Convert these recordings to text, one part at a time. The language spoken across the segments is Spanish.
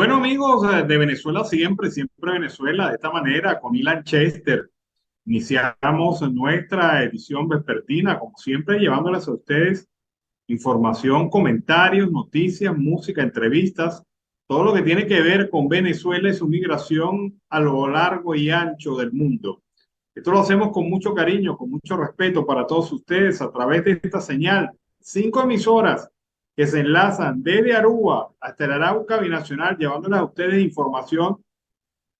Bueno, amigos de Venezuela siempre, siempre Venezuela, de esta manera, con Ilan Chester. Iniciamos nuestra edición vespertina, como siempre, llevándoles a ustedes información, comentarios, noticias, música, entrevistas, todo lo que tiene que ver con Venezuela y su migración a lo largo y ancho del mundo. Esto lo hacemos con mucho cariño, con mucho respeto para todos ustedes a través de esta señal. 5 emisoras que se enlazan desde Aruba hasta el Arauca Binacional, llevándoles a ustedes información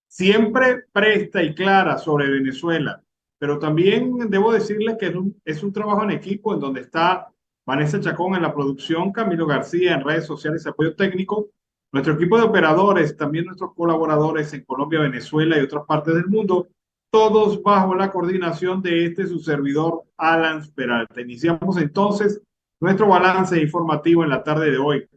siempre presta y clara sobre Venezuela. Pero también debo decirles que es un trabajo en equipo en donde está Vanessa Chacón en la producción, Camilo García en redes sociales y apoyo técnico, nuestro equipo de operadores, también nuestros colaboradores en Colombia, Venezuela y otras partes del mundo, todos bajo la coordinación de su servidor, Alan Peralta. Iniciamos entonces nuestro balance informativo en la tarde de hoy.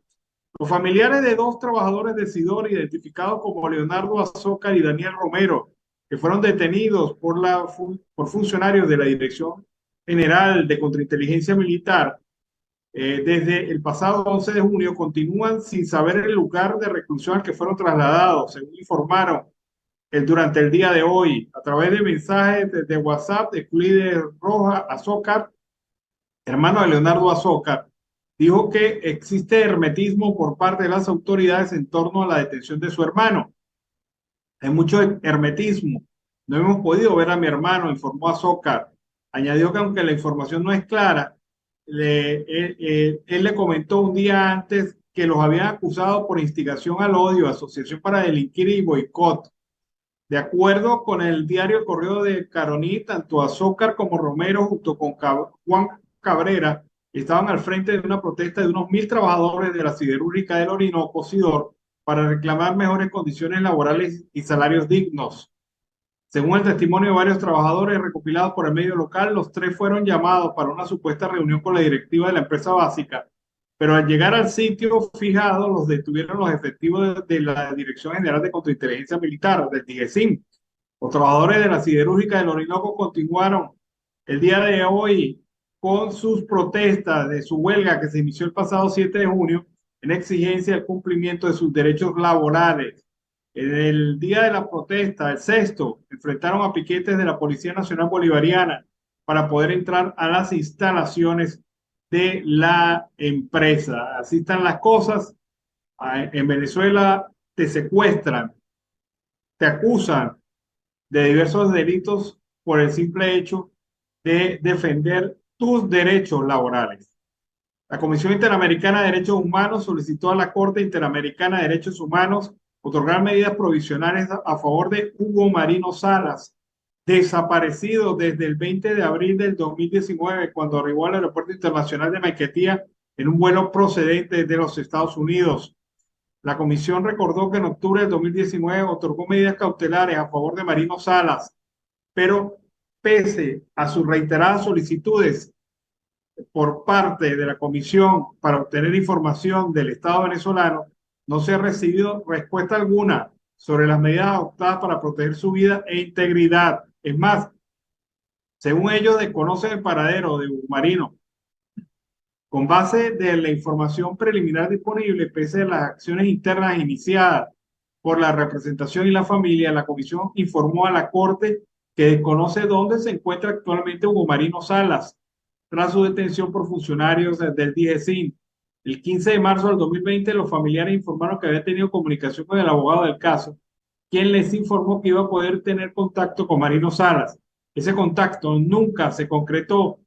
Los familiares de dos trabajadores de Sidor, identificados como Leonardo Azócar y Daniel Romero, que fueron detenidos por funcionarios de la Dirección General de Contrainteligencia Militar desde el pasado 11 de junio, continúan sin saber el lugar de reclusión al que fueron trasladados, según informaron durante el día de hoy, a través de mensajes de WhatsApp de Euclides Roja Azócar, hermano de Leonardo Azócar, dijo que existe hermetismo por parte de las autoridades en torno a la detención de su hermano. Hay mucho hermetismo. No hemos podido ver a mi hermano, informó Azócar. Añadió que aunque la información no es clara, él le comentó un día antes que los habían acusado por instigación al odio, asociación para delinquir y boicot. De acuerdo con el diario El Correo de Caroní, tanto Azócar como Romero, junto con Juan Cabrera, estaban al frente de una protesta de unos 1.000 trabajadores de la siderúrgica del Orinoco, Sidor, para reclamar mejores condiciones laborales y salarios dignos. Según el testimonio de varios trabajadores recopilados por el medio local, los tres fueron llamados para una supuesta reunión con la directiva de la empresa básica, pero al llegar al sitio fijado los detuvieron los efectivos de la Dirección General de Contrainteligencia Militar, del DIGESIM. Los trabajadores de la siderúrgica del Orinoco continuaron el día de hoy con sus protestas de su huelga que se inició el pasado 7 de junio en exigencia del cumplimiento de sus derechos laborales. En el día de la protesta, el sexto, enfrentaron a piquetes de la Policía Nacional Bolivariana para poder entrar a las instalaciones de la empresa. Así están las cosas. En Venezuela te secuestran, te acusan de diversos delitos por el simple hecho de defender tus derechos laborales. La Comisión Interamericana de Derechos Humanos solicitó a la Corte Interamericana de Derechos Humanos otorgar medidas provisionales a favor de Hugo Marino Salas, desaparecido desde el 20 de abril del 2019, cuando arribó al Aeropuerto Internacional de Maiquetía en un vuelo procedente de los Estados Unidos. La comisión recordó que en octubre del 2019 otorgó medidas cautelares a favor de Marino Salas, pero pese a sus reiteradas solicitudes por parte de la comisión para obtener información del Estado venezolano, no se ha recibido respuesta alguna sobre las medidas adoptadas para proteger su vida e integridad. Es más, según ellos, desconocen el paradero de Marino. Con base de la información preliminar disponible, pese a las acciones internas iniciadas por la representación y la familia, la comisión informó a la Corte que desconoce dónde se encuentra actualmente Hugo Marino Salas, tras su detención por funcionarios del DIGESIN. El 15 de marzo del 2020, los familiares informaron que había tenido comunicación con el abogado del caso, quien les informó que iba a poder tener contacto con Marino Salas. Ese contacto nunca se concretó.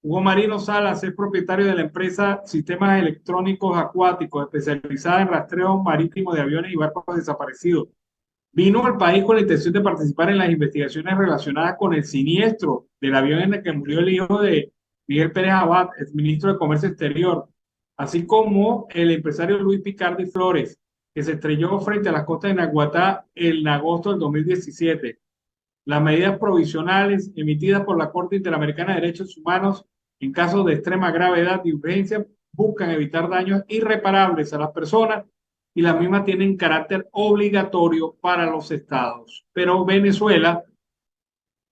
Hugo Marino Salas es propietario de la empresa Sistemas Electrónicos Acuáticos, especializada en rastreo marítimo de aviones y barcos desaparecidos. Vino al país con la intención de participar en las investigaciones relacionadas con el siniestro del avión en el que murió el hijo de Miguel Pérez Abad, el ministro de Comercio Exterior, así como el empresario Luis Picardi Flores, que se estrelló frente a las costas de Naguatá en agosto del 2017. Las medidas provisionales emitidas por la Corte Interamericana de Derechos Humanos en casos de extrema gravedad y urgencia buscan evitar daños irreparables a las personas y las mismas tienen carácter obligatorio para los estados. Pero Venezuela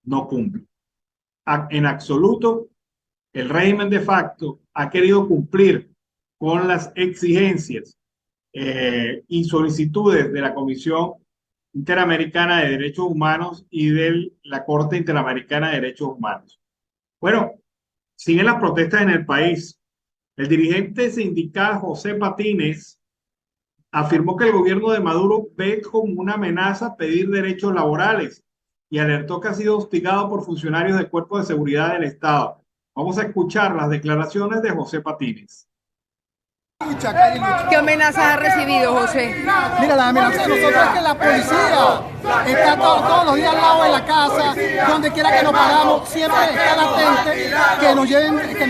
no cumple. En absoluto, el régimen de facto ha querido cumplir con las exigencias y solicitudes de la Comisión Interamericana de Derechos Humanos y de la Corte Interamericana de Derechos Humanos. Bueno, siguen las protestas en el país. El dirigente sindical José Patines afirmó que el gobierno de Maduro ve como una amenaza pedir derechos laborales y alertó que ha sido hostigado por funcionarios del Cuerpo de Seguridad del Estado. Vamos a escuchar las declaraciones de José Patines. ¿Qué amenazas ha recibido, José? Mira, la amenaza de nosotros es que la policía está todos los días al lado de la casa, donde quiera que nos paramos, siempre está latente que nos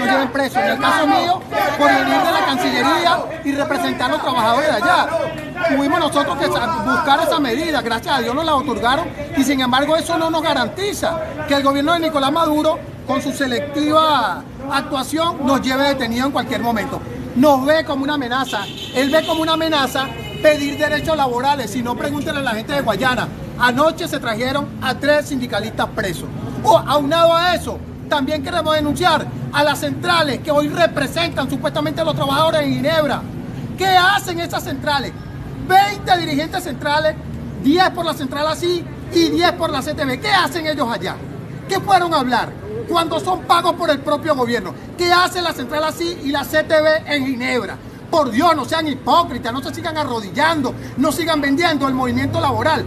lleven presos. En el caso mío, por venir de la Cancillería y representar a los trabajadores de allá. Tuvimos nosotros que buscar esa medida, gracias a Dios nos la otorgaron, y sin embargo eso no nos garantiza que el gobierno de Nicolás Maduro, con su selectiva actuación, nos lleve detenido en cualquier momento. Nos ve como una amenaza, él ve como una amenaza pedir derechos laborales. Si no, pregúntenle a la gente de Guayana. Anoche se trajeron a 3 sindicalistas presos. Aunado a eso, también queremos denunciar a las centrales que hoy representan supuestamente a los trabajadores en Ginebra. ¿Qué hacen esas centrales? 20 dirigentes centrales, 10 por la central ASI y 10 por la CTV. ¿Qué hacen ellos allá? ¿Qué fueron a hablar? Cuando son pagos por el propio gobierno. ¿Qué hace la central ASI y la CTV en Ginebra? Por Dios, no sean hipócritas, no se sigan arrodillando, no sigan vendiendo el movimiento laboral.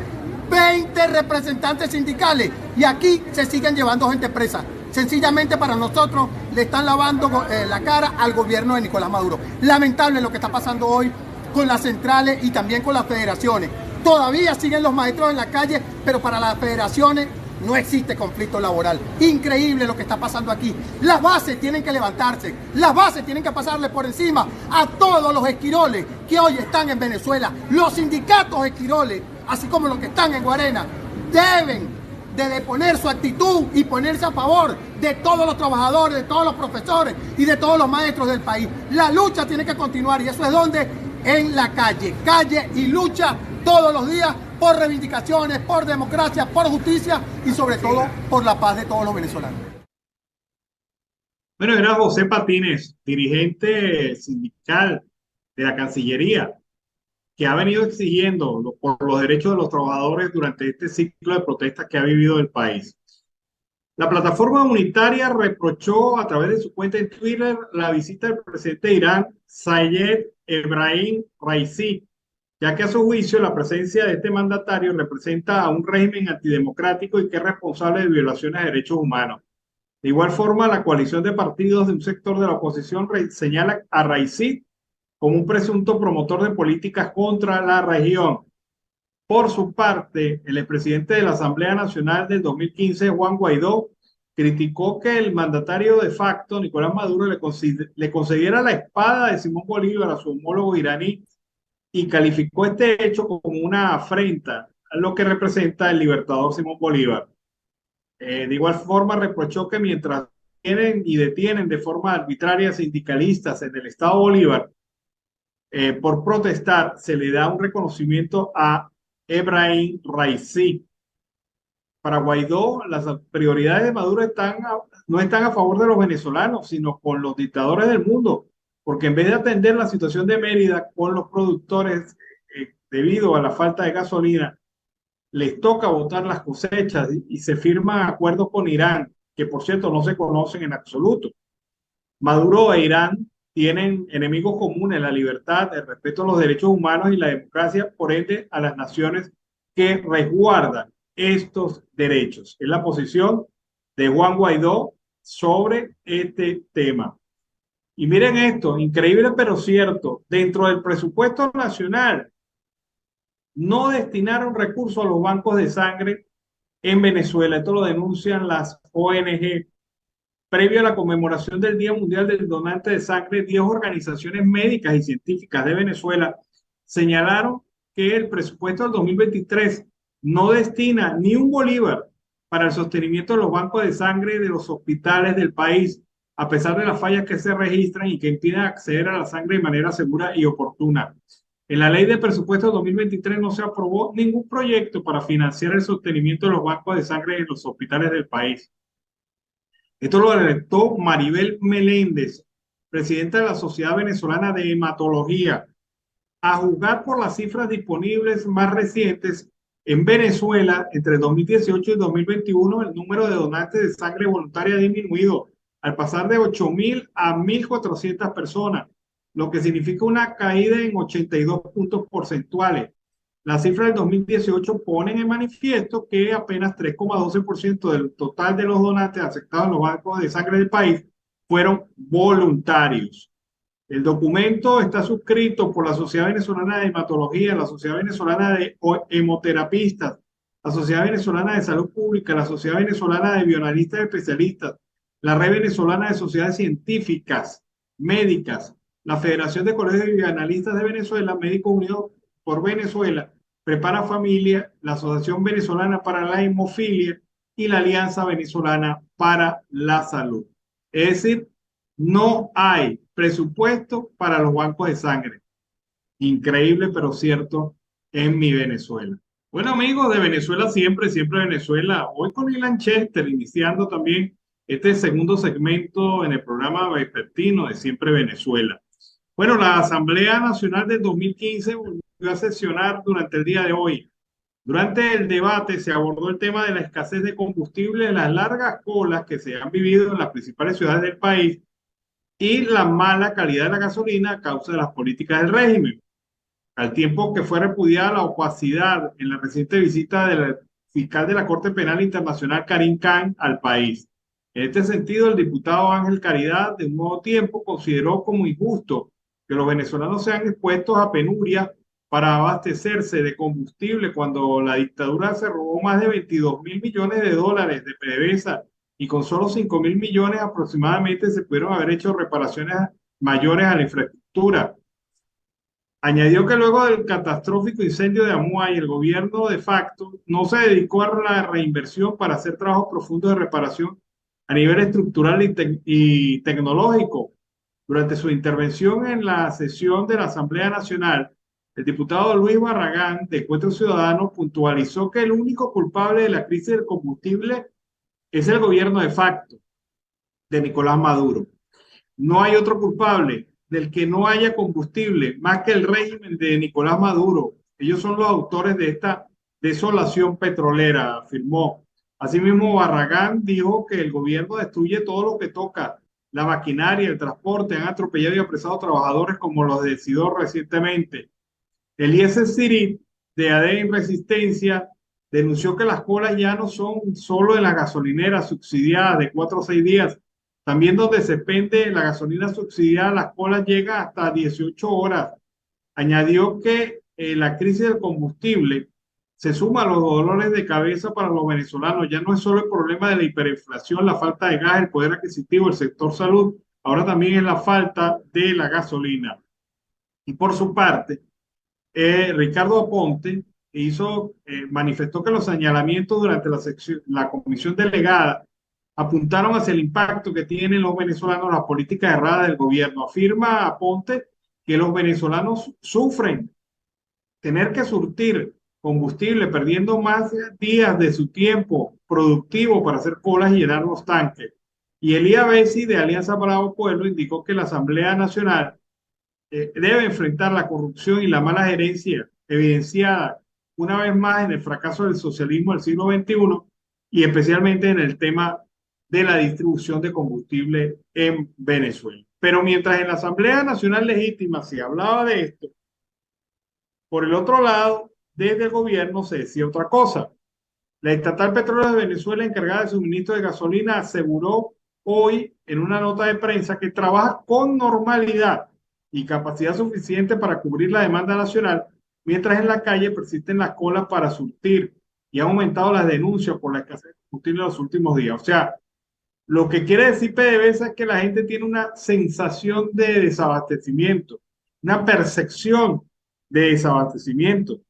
20 representantes sindicales y aquí se siguen llevando gente presa. Sencillamente para nosotros le están lavando la cara al gobierno de Nicolás Maduro. Lamentable lo que está pasando hoy con las centrales y también con las federaciones. Todavía siguen los maestros en la calle, pero para las federaciones no existe conflicto laboral. Increíble lo que está pasando aquí. Las bases tienen que levantarse. Las bases tienen que pasarle por encima a todos los esquiroles que hoy están en Venezuela. Los sindicatos esquiroles, así como los que están en Guarena, deben de deponer su actitud y ponerse a favor de todos los trabajadores, de todos los profesores y de todos los maestros del país. La lucha tiene que continuar y eso es donde, en la calle. Calle y lucha todos los días por reivindicaciones, por democracia, por justicia y sobre todo por la paz de todos los venezolanos. Bueno, era José Patines, dirigente sindical de la Cancillería, que ha venido exigiendo por los derechos de los trabajadores durante este ciclo de protestas que ha vivido el país. La plataforma unitaria reprochó a través de su cuenta en Twitter la visita del presidente de Irán, Sayed Ebrahim Raisi, ya que a su juicio la presencia de este mandatario representa a un régimen antidemocrático y que es responsable de violaciones de derechos humanos. De igual forma, la coalición de partidos de un sector de la oposición señala a Raisi como un presunto promotor de políticas contra la región. Por su parte, el expresidente de la Asamblea Nacional del 2015, Juan Guaidó, criticó que el mandatario de facto, Nicolás Maduro, le concediera la espada de Simón Bolívar a su homólogo iraní y calificó este hecho como una afrenta a lo que representa el libertador Simón Bolívar. De igual forma, reprochó que mientras tienen y detienen de forma arbitraria sindicalistas en el Estado Bolívar por protestar, se le da un reconocimiento a Ebrahim Raisi. Para Guaidó, las prioridades de Maduro no están a favor de los venezolanos, sino con los dictadores del mundo, porque en vez de atender la situación de Mérida con los productores debido a la falta de gasolina, les toca botar las cosechas y se firman acuerdos con Irán, que por cierto no se conocen en absoluto. Maduro e Irán tienen enemigos comunes, la libertad, el respeto a los derechos humanos y la democracia, por ende a las naciones que resguardan estos derechos. Es la posición de Juan Guaidó sobre este tema. Y miren esto, increíble pero cierto, dentro del presupuesto nacional no destinaron recursos a los bancos de sangre en Venezuela. Esto lo denuncian las ONG. Previo a la conmemoración del Día Mundial del Donante de Sangre, 10 organizaciones médicas y científicas de Venezuela señalaron que el presupuesto del 2023 no destina ni un bolívar para el sostenimiento de los bancos de sangre de los hospitales del país, a pesar de las fallas que se registran y que impiden acceder a la sangre de manera segura y oportuna. En la ley de presupuesto 2023 no se aprobó ningún proyecto para financiar el sostenimiento de los bancos de sangre en los hospitales del país. Esto lo alertó Maribel Meléndez, presidenta de la Sociedad Venezolana de Hematología, A juzgar por las cifras disponibles más recientes, en Venezuela, entre 2018 y 2021, el número de donantes de sangre voluntaria ha disminuido al pasar de 8.000 a 1.400 personas, lo que significa una caída en 82 puntos porcentuales. Las cifras del 2018 ponen en manifiesto que apenas 3,12% del total de los donantes aceptados en los bancos de sangre del país fueron voluntarios. El documento está suscrito por la Sociedad Venezolana de Hematología, la Sociedad Venezolana de Hemoterapistas, la Sociedad Venezolana de Salud Pública, la Sociedad Venezolana de Bioanalistas Especialistas, la Red Venezolana de Sociedades Científicas, Médicas, la Federación de Colegios de Bioanalistas de Venezuela, Médicos Unidos por Venezuela, Prepara Familia, la Asociación Venezolana para la Hemofilia y la Alianza Venezolana para la Salud. Es decir, no hay presupuesto para los bancos de sangre. Increíble, pero cierto, en mi Venezuela. Bueno, amigos de Venezuela siempre, siempre Venezuela. Hoy con Ilan Chester, iniciando también este segundo segmento en el programa vespertino de Siempre Venezuela. Bueno, la Asamblea Nacional del 2015 volvió a sesionar durante el día de hoy. Durante el debate se abordó el tema de la escasez de combustible, las largas colas que se han vivido en las principales ciudades del país y la mala calidad de la gasolina a causa de las políticas del régimen. Al tiempo que fue repudiada la opacidad en la reciente visita del fiscal de la Corte Penal Internacional, Karim Khan, al país. En este sentido, el diputado Ángel Caridad, de un nuevo tiempo, consideró como injusto que los venezolanos sean expuestos a penuria para abastecerse de combustible cuando la dictadura se robó más de 22.000 millones de dólares de PDVSA y con solo 5.000 millones aproximadamente se pudieron haber hecho reparaciones mayores a la infraestructura. Añadió que luego del catastrófico incendio de Amuay, el gobierno de facto no se dedicó a la reinversión para hacer trabajos profundos de reparación a nivel estructural y tecnológico. Durante su intervención en la sesión de la Asamblea Nacional, el diputado Luis Barragán, de Encuentro Ciudadano, puntualizó que el único culpable de la crisis del combustible es el gobierno de facto de Nicolás Maduro. No hay otro culpable del que no haya combustible más que el régimen de Nicolás Maduro. Ellos son los autores de esta desolación petrolera, afirmó. Asimismo, Barragán dijo que el gobierno destruye todo lo que toca, la maquinaria, el transporte, han atropellado y apresado trabajadores como los decidió recientemente. Eliezer Sirit, de ADN Resistencia, denunció que las colas ya no son solo en las gasolineras subsidiadas de 4 a 6 días, también donde se vende la gasolina subsidiada, las colas llegan hasta 18 horas. Añadió que la crisis del combustible se suma a los dolores de cabeza para los venezolanos. Ya no es solo el problema de la hiperinflación, la falta de gas, el poder adquisitivo, el sector salud, ahora también es la falta de la gasolina. Y por su parte, Ricardo Aponte manifestó que los señalamientos durante la comisión delegada apuntaron hacia el impacto que tienen los venezolanos las políticas erradas del gobierno. Afirma Aponte que los venezolanos sufren tener que surtir combustible, perdiendo más días de su tiempo productivo para hacer colas y llenar los tanques. Y Elías Bessi, de Alianza Bravo Pueblo, indicó que la Asamblea Nacional debe enfrentar la corrupción y la mala gerencia evidenciada una vez más en el fracaso del socialismo del siglo XXI y especialmente en el tema de la distribución de combustible en Venezuela. Pero mientras en la Asamblea Nacional Legítima se hablaba de esto, por el otro lado, desde el gobierno se decía otra cosa. La estatal Petróleos de Venezuela, encargada de suministro de gasolina, aseguró hoy en una nota de prensa que trabaja con normalidad y capacidad suficiente para cubrir la demanda nacional, mientras en la calle persisten las colas para surtir y han aumentado las denuncias por la escasez de combustible en los últimos días. O sea, lo que quiere decir PDVSA es que la gente tiene una sensación de desabastecimiento, una percepción de desabastecimiento.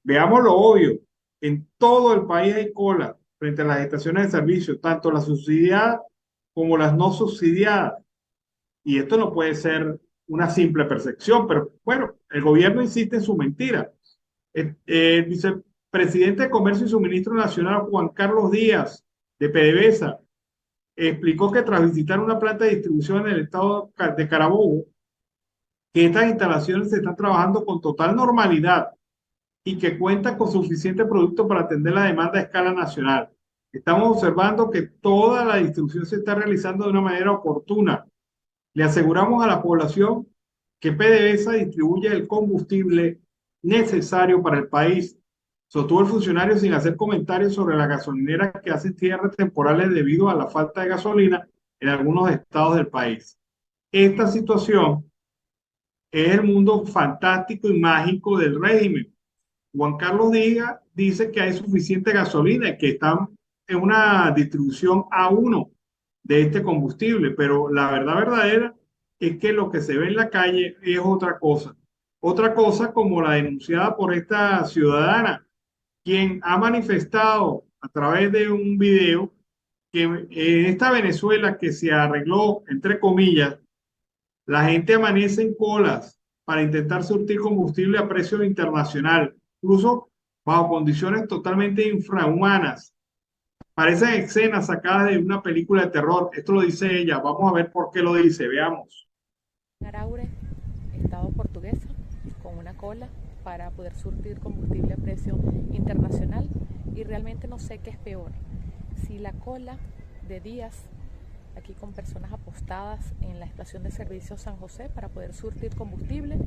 Veamos lo obvio, en todo el país hay cola frente a las estaciones de servicio, tanto las subsidiadas como las no subsidiadas. Y esto no puede ser una simple percepción, pero bueno, el gobierno insiste en su mentira. El vicepresidente de Comercio y Suministro Nacional, Juan Carlos Díaz, de PDVSA, explicó que tras visitar una planta de distribución en el estado de Carabobo, que estas instalaciones se están trabajando con total normalidad y que cuentan con suficiente producto para atender la demanda a escala nacional. Estamos observando que toda la distribución se está realizando de una manera oportuna. Le aseguramos a la población que PDVSA distribuye el combustible necesario para el país. Sostuvo el funcionario sin hacer comentarios sobre las gasolineras que hacen cierres temporales debido a la falta de gasolina en algunos estados del país. Esta situación es el mundo fantástico y mágico del régimen. Juan Carlos dice que hay suficiente gasolina y que están en una distribución A1 de este combustible, pero la verdad verdadera es que lo que se ve en la calle es otra cosa. Otra cosa como la denunciada por esta ciudadana, quien ha manifestado a través de un video que en esta Venezuela que se arregló, entre comillas, la gente amanece en colas para intentar surtir combustible a precio internacional, incluso bajo condiciones totalmente infrahumanas. Parecen escenas sacadas de una película de terror. Esto lo dice ella. Vamos a ver por qué lo dice. Veamos. Araure, Estado portuguesa, con una cola para poder surtir combustible a precio internacional, y realmente no sé qué es peor, si la cola de días aquí con personas apostadas en la estación de servicio San José para poder surtir combustible,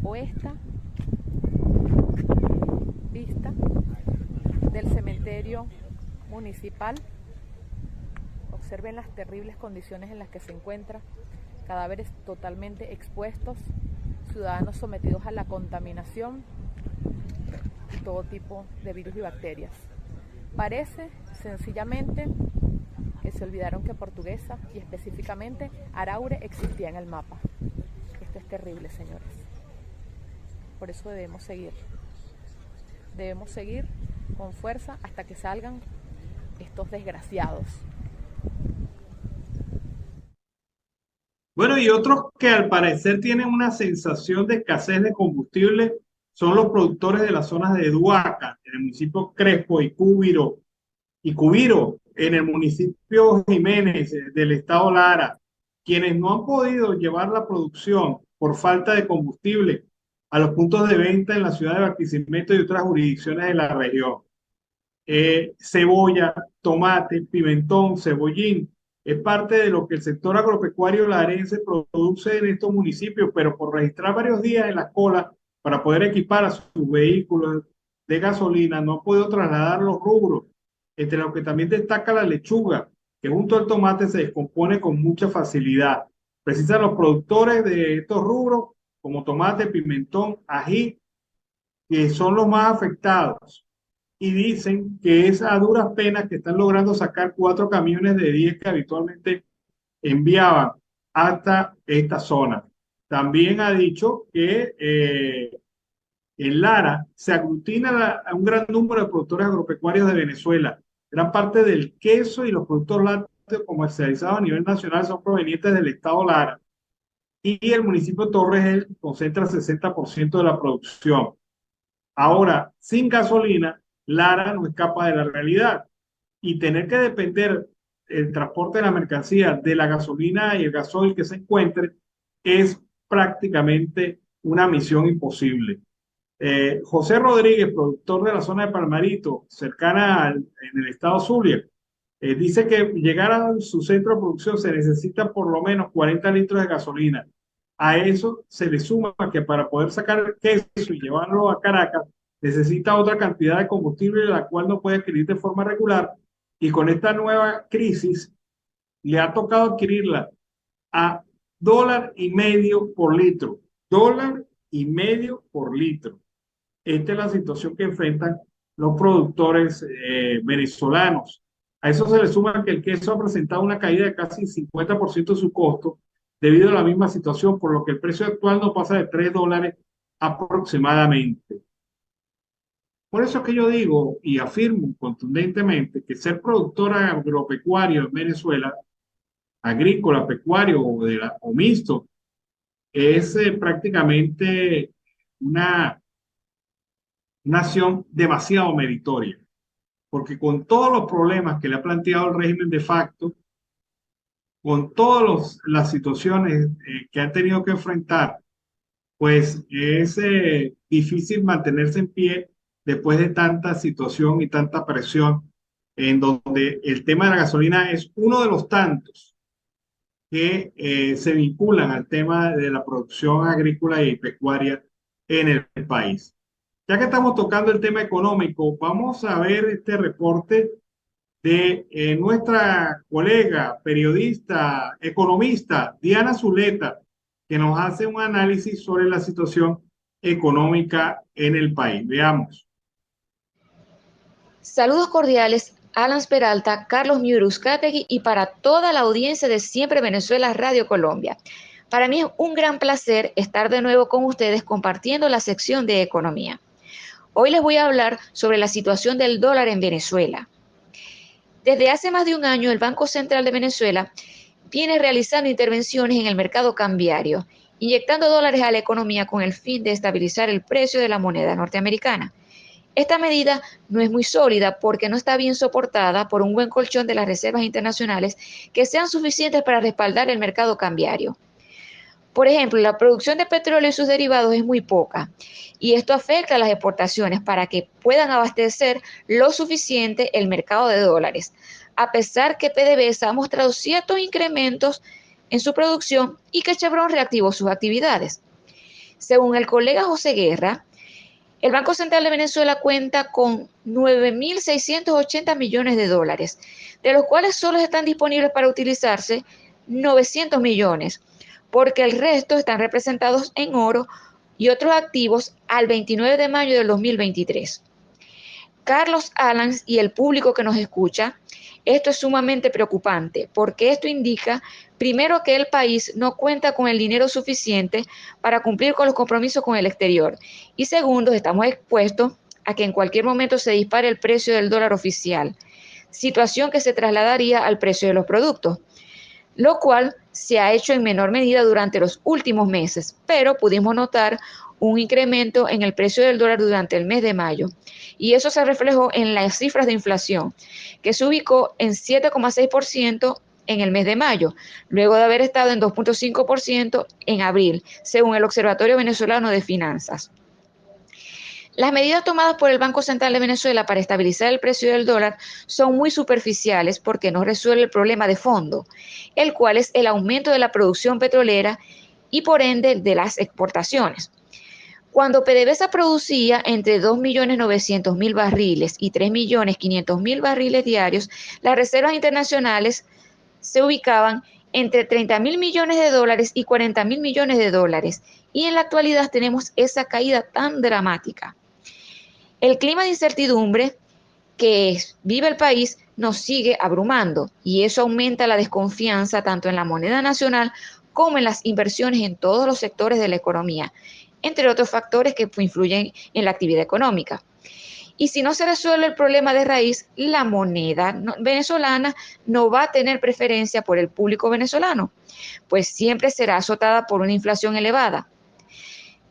o esta vista del cementerio municipal. Observen las terribles condiciones en las que se encuentran, cadáveres totalmente expuestos, ciudadanos sometidos a la contaminación y todo tipo de virus y bacterias. Parece sencillamente que se olvidaron que Portuguesa y específicamente Araure existía en el mapa. Esto es terrible, señores. Por eso debemos seguir con fuerza hasta que salgan estos desgraciados. Bueno, y otros que al parecer tienen una sensación de escasez de combustible son los productores de las zonas de Duaca, en el municipio Crespo y Cubiro, en el municipio Jiménez del estado Lara, quienes no han podido llevar la producción por falta de combustible a los puntos de venta en la ciudad de Barquisimeto y otras jurisdicciones de la región. Cebolla, tomate, pimentón, cebollín, es parte de lo que el sector agropecuario larense produce en estos municipios, pero por registrar varios días en la cola para poder equipar a sus vehículos de gasolina, no ha podido trasladar los rubros, entre los que también destaca la lechuga, que junto al tomate se descompone con mucha facilidad. Precisan los productores de estos rubros, como tomate, pimentón, ají, que son los más afectados. Y dicen que es a duras penas que están logrando sacar 4 camiones de 10 que habitualmente enviaban hasta esta zona. También ha dicho que en Lara se aglutina a un gran número de productores agropecuarios de Venezuela. Gran parte del queso y los productos lácteos comercializados a nivel nacional son provenientes del estado Lara. Y el municipio de Torres concentra el 60% de la producción. Ahora, sin gasolina, Lara no escapa de la realidad, y tener que depender el transporte de la mercancía de la gasolina y el gasoil que se encuentre es prácticamente una misión imposible. José Rodríguez, productor de la zona de Palmarito, cercana en el estado Zulia, dice que llegar a su centro de producción se necesita por lo menos 40 litros de gasolina. A eso se le suma que para poder sacar el queso y llevarlo a Caracas necesita otra cantidad de combustible, la cual no puede adquirir de forma regular, y con esta nueva crisis le ha tocado adquirirla a $1.50 por litro. $1.50 por litro. Esta es la situación que enfrentan los productores venezolanos. A eso se le suma que el queso ha presentado una caída de casi 50% de su costo debido a la misma situación, por lo que el precio actual no pasa de $3 aproximadamente. Por eso es que yo digo y afirmo contundentemente que ser productor agropecuario en Venezuela, agrícola, pecuario o mixto, es prácticamente una nación demasiado meritoria, porque con todos los problemas que le ha planteado el régimen de facto, con todas las situaciones que han tenido que enfrentar pues es difícil mantenerse en pie después de tanta situación y tanta presión, en donde el tema de la gasolina es uno de los tantos que se vinculan al tema de la producción agrícola y pecuaria en el país. Ya que estamos tocando el tema económico, vamos a ver este reporte de nuestra colega, periodista, economista, Diana Zuleta, que nos hace un análisis sobre la situación económica en el país. Veamos. Saludos cordiales, Alan Peralta, Carlos Miuruzcategui y para toda la audiencia de Siempre Venezuela Radio Colombia. Para mí es un gran placer estar de nuevo con ustedes compartiendo la sección de economía. Hoy les voy a hablar sobre la situación del dólar en Venezuela. Desde hace más de un año, el Banco Central de Venezuela viene realizando intervenciones en el mercado cambiario, inyectando dólares a la economía con el fin de estabilizar el precio de la moneda norteamericana. Esta medida no es muy sólida porque no está bien soportada por un buen colchón de las reservas internacionales que sean suficientes para respaldar el mercado cambiario. Por ejemplo, la producción de petróleo y sus derivados es muy poca y esto afecta a las exportaciones para que puedan abastecer lo suficiente el mercado de dólares, a pesar que PDVSA ha mostrado ciertos incrementos en su producción y que Chevron reactivó sus actividades. Según el colega José Guerra, el Banco Central de Venezuela cuenta con 9.680 millones de dólares, de los cuales solo están disponibles para utilizarse 900 millones, porque el resto están representados en oro y otros activos al 29 de mayo del 2023. Carlos Alans y el público que nos escucha, esto es sumamente preocupante porque esto indica, primero, que el país no cuenta con el dinero suficiente para cumplir con los compromisos con el exterior y segundo, estamos expuestos a que en cualquier momento se dispare el precio del dólar oficial, situación que se trasladaría al precio de los productos, lo cual se ha hecho en menor medida durante los últimos meses, pero pudimos notar un incremento en el precio del dólar durante el mes de mayo. Y eso se reflejó en las cifras de inflación, que se ubicó en 7,6% en el mes de mayo, luego de haber estado en 2,5% en abril, según el Observatorio Venezolano de Finanzas. Las medidas tomadas por el Banco Central de Venezuela para estabilizar el precio del dólar son muy superficiales porque no resuelve el problema de fondo, el cual es el aumento de la producción petrolera y por ende de las exportaciones. Cuando PDVSA producía entre 2.900.000 barriles y 3.500.000 barriles diarios, las reservas internacionales se ubicaban entre 30.000 millones de dólares y 40.000 millones de dólares. Y en la actualidad tenemos esa caída tan dramática. El clima de incertidumbre que vive el país nos sigue abrumando y eso aumenta la desconfianza tanto en la moneda nacional como en las inversiones en todos los sectores de la economía, entre otros factores que influyen en la actividad económica. Y si no se resuelve el problema de raíz, la moneda venezolana no va a tener preferencia por el público venezolano, pues siempre será azotada por una inflación elevada.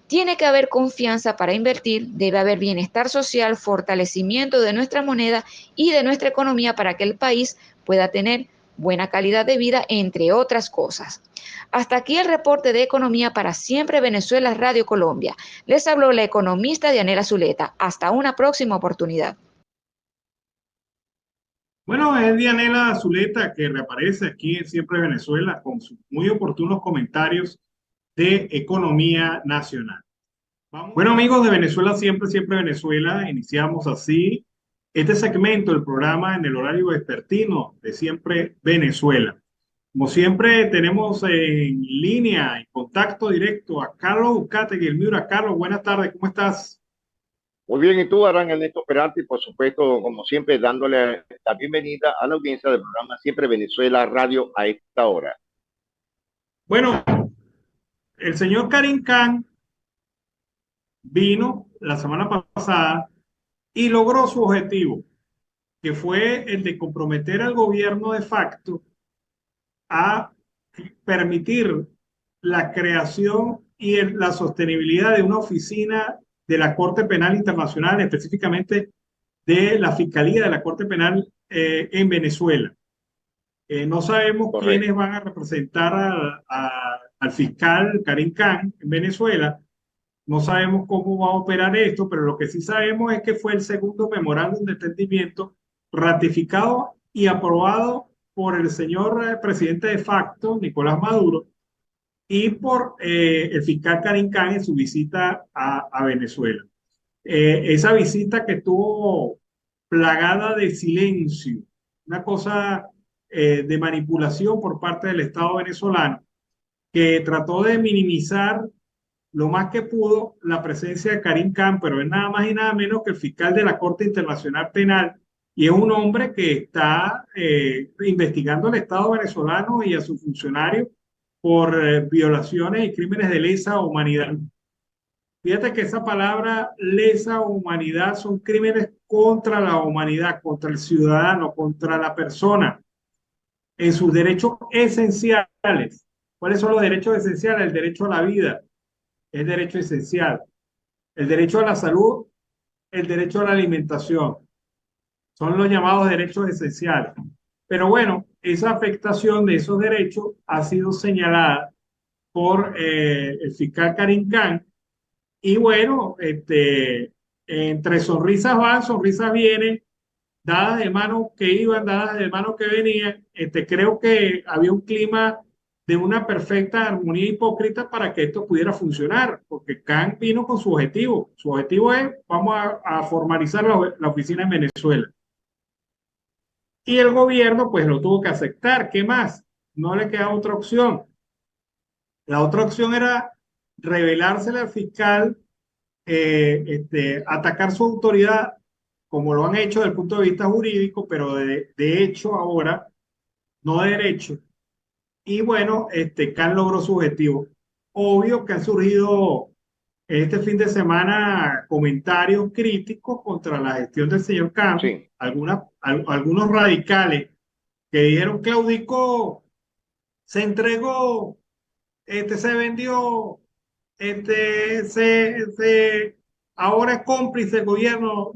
Tiene que haber confianza para invertir, debe haber bienestar social, fortalecimiento de nuestra moneda y de nuestra economía para que el país pueda tener buena calidad de vida, entre otras cosas. Hasta aquí el reporte de economía para Siempre Venezuela Radio Colombia. Les habló la economista Dianela Zuleta. Hasta una próxima oportunidad. Bueno, es Dianela Zuleta que reaparece aquí en Siempre Venezuela con sus muy oportunos comentarios de economía nacional. Bueno, amigos de Venezuela, siempre Venezuela, iniciamos así este segmento del programa en el horario vespertino de Siempre Venezuela. Como siempre, tenemos en línea, en contacto directo a Carlos Uzcategui, el Miura. Carlos, buenas tardes, ¿cómo estás? Muy bien, y tú, Aran Ernesto Peralta, y por supuesto, como siempre, dándole la bienvenida a la audiencia del programa Siempre Venezuela Radio a esta hora. Bueno, el señor Karim Khan vino la semana pasada y logró su objetivo, que fue el de comprometer al gobierno de facto a permitir la creación y la sostenibilidad de una oficina de la Corte Penal Internacional, específicamente de la Fiscalía de la Corte Penal en Venezuela. No sabemos quiénes van a representar al fiscal Karim Khan en Venezuela, No sabemos cómo va a operar esto, pero lo que sí sabemos es que fue el segundo memorándum de entendimiento ratificado y aprobado por el señor presidente de facto, Nicolás Maduro, y por el fiscal Karim Khan en su visita a Venezuela. Esa visita que estuvo plagada de silencio, una cosa de manipulación por parte del Estado venezolano, que trató de minimizar lo más que pudo la presencia de Karim Khan, pero es nada más y nada menos que el fiscal de la Corte Internacional Penal, y es un hombre que está investigando al Estado venezolano y a sus funcionarios por violaciones y crímenes de lesa humanidad. Fíjate que esa palabra lesa humanidad son crímenes contra la humanidad, contra el ciudadano, contra la persona, en sus derechos esenciales. ¿Cuáles son los derechos esenciales? El derecho a la vida es derecho esencial. El derecho a la salud, el derecho a la alimentación. Son los llamados derechos esenciales. Pero bueno, esa afectación de esos derechos ha sido señalada por el fiscal Karim Khan. Y bueno, entre sonrisas van, sonrisas vienen, dadas de mano que iban, dadas de mano que venían. Creo que había un clima de una perfecta armonía hipócrita para que esto pudiera funcionar, porque Khan vino con su objetivo. Su objetivo es, vamos a formalizar la oficina en Venezuela. Y el gobierno pues lo tuvo que aceptar. ¿Qué más? No le queda otra opción. La otra opción era revelársele al fiscal, atacar su autoridad, como lo han hecho desde el punto de vista jurídico, pero de hecho ahora, no de derecho. Y bueno, Khan logró su objetivo. Obvio que han surgido este fin de semana comentarios críticos contra la gestión del señor Khan. Sí. Algunos radicales que dijeron claudicó, se entregó, se vendió, ahora es cómplice del gobierno.